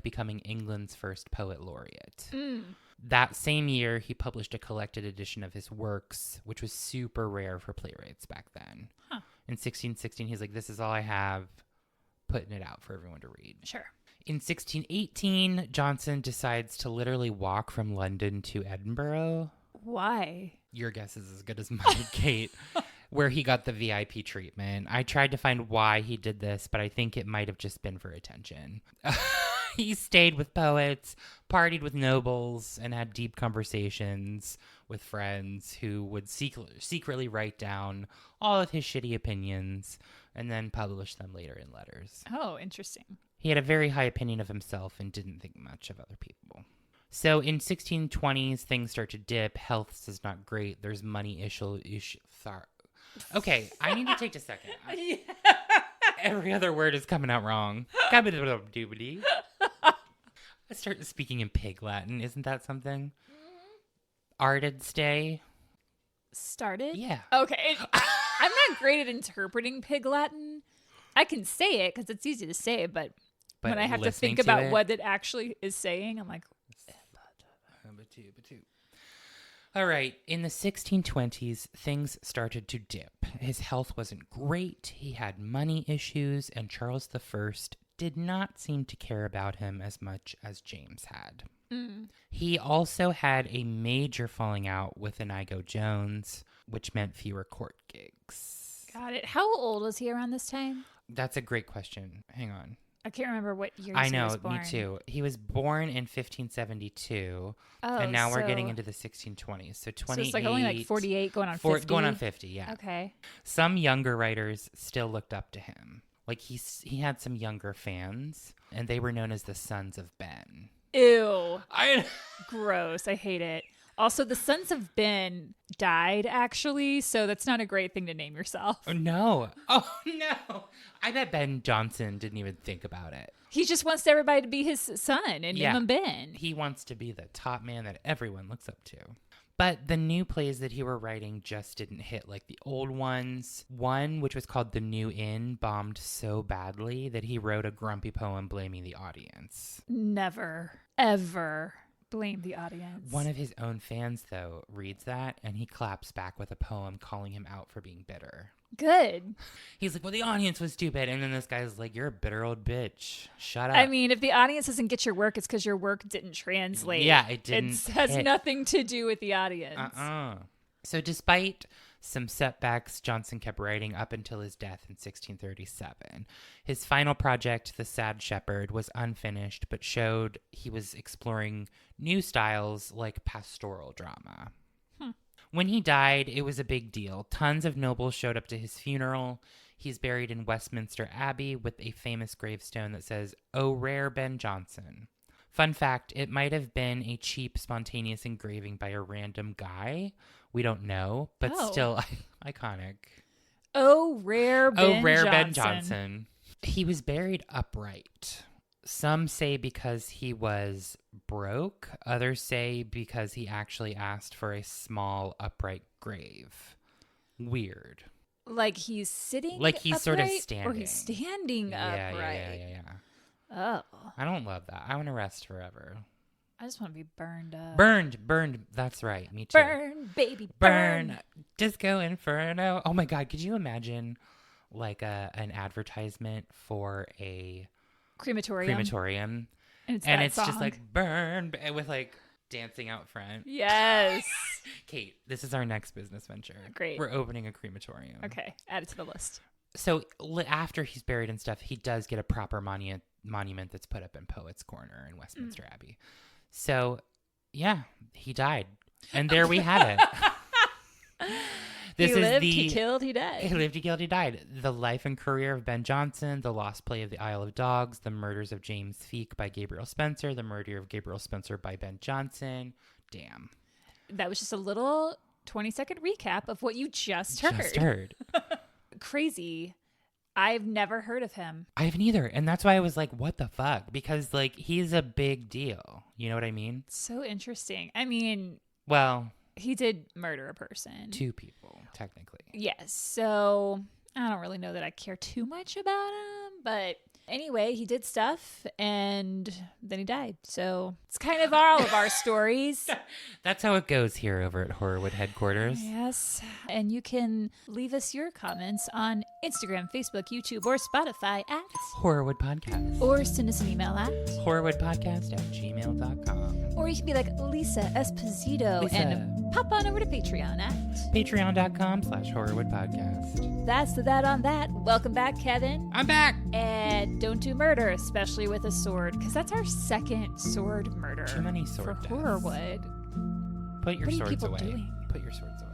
becoming England's first poet laureate. That same year, he published a collected edition of his works, which was super rare for playwrights back then. In 1616, he's like, this is all I have, putting it out for everyone to read. Sure. In 1618, Jonson decides to literally walk from London to Edinburgh. Why? Your guess is as good as mine, Kate. Where he got the VIP treatment. I tried to find why he did this, but I think it might have just been for attention. He stayed with poets, partied with nobles, and had deep conversations with friends who would secretly write down all of his shitty opinions and then publish them later in letters. Oh, interesting. He had a very high opinion of himself and didn't think much of other people. So in 1620s, things start to dip. Health is not great. There's money issues. Okay, I need to take a second. Every other word is coming out wrong. I started speaking in pig Latin. Isn't that something? Arted stay. Started? Yeah. Okay. I'm not great at interpreting pig Latin. I can say it because it's easy to say, but when I have to think about what it actually is saying, I'm like... All right. In the 1620s, things started to dip. His health wasn't great. He had money issues, and Charles I did not seem to care about him as much as James had. He also had a major falling out with Inigo Jones, which meant fewer court gigs. Got it. How old was he around this time? That's a great question. Hang on. I can't remember what year I he know, was born. me too. He was born in 1572, and now we're getting into the 1620s. So 28. So it's like only like 48 going on 50? Going on 50, yeah. Okay. Some younger writers still looked up to him. Like he had some younger fans, and they were known as the Sons of Ben. Ew. Gross. I hate it. Also, the Sons of Ben died, actually, so that's not a great thing to name yourself. Oh, no. Oh, no. I bet Ben Jonson didn't even think about it. He just wants everybody to be his son and name him Ben. He wants to be the top man that everyone looks up to. But the new plays that he were writing just didn't hit like the old ones. One, which was called The New Inn, bombed so badly that he wrote a grumpy poem blaming the audience. Never, ever blame the audience. One of his own fans, though, reads that, and he claps back with a poem calling him out for being bitter. Good. He's like, well, the audience was stupid. And then this guy's like, you're a bitter old bitch. Shut up. I mean, if the audience doesn't get your work, it's because your work didn't translate. Yeah, it didn't. It has nothing to do with the audience. So despite some setbacks, Jonson kept writing up until his death in 1637. His final project, The Sad Shepherd, was unfinished, but showed he was exploring new styles like pastoral drama. When he died, it was a big deal. Tons of nobles showed up to his funeral. He's buried in Westminster Abbey with a famous gravestone that says, "O rare Ben Jonson." Fun fact, it might have been a cheap, spontaneous engraving by a random guy. We don't know, but still iconic. Oh, rare Ben Ben Jonson. He was buried upright. Some say because he was broke. Others say because he actually asked for a small upright grave. Weird. Like he's sitting like he's upright, sort of standing. Or he's standing upright. Yeah. Oh. I don't love that. I want to rest forever. I just want to be burned up. Burned. That's right. Me too. Burn, baby, burn. Disco Inferno. Oh my God. Could you imagine like an advertisement for a crematorium? And it's just like burn with like dancing out front. Yes. Kate, this is our next business venture. Great. We're opening a crematorium. Okay. Add it to the list. So after he's buried and stuff, he does get a proper monument that's put up in Poets' Corner in Westminster Abbey. So, yeah, he died. And there we have it. He lived, he killed, he died. He lived, he killed, he died. The life and career of Ben Jonson, the lost play of the Isle of Dogs, the murders of James Feek by Gabriel Spencer, the murder of Gabriel Spencer by Ben Jonson. Damn. That was just a little 20-second recap of what you just heard. Crazy. I've never heard of him. I haven't either. And that's why I was like, what the fuck? Because, like, he's a big deal. You know what I mean? So interesting. I mean... Well... He did murder a person. 2 people, technically. Yes. So, I don't really know that I care too much about him. But anyway, he did stuff and then he died. So, it's kind of all of our stories. That's how it goes here over at Horrorwood headquarters. Yes. And you can leave us your comments on Instagram, Facebook, YouTube, or Spotify at Horrorwood Podcast. Or send us an email at horrorwoodpodcast@gmail.com. Or you can be like Lisa Esposito and pop on over to Patreon at patreon.com/horrorwoodpodcast. That's the that on that. Welcome back, Kevin. I'm back. And don't do murder, especially with a sword, because that's our second sword murder. Too many sword for deaths. Horrorwood. Put your What are swords people away. doing? Put your swords away.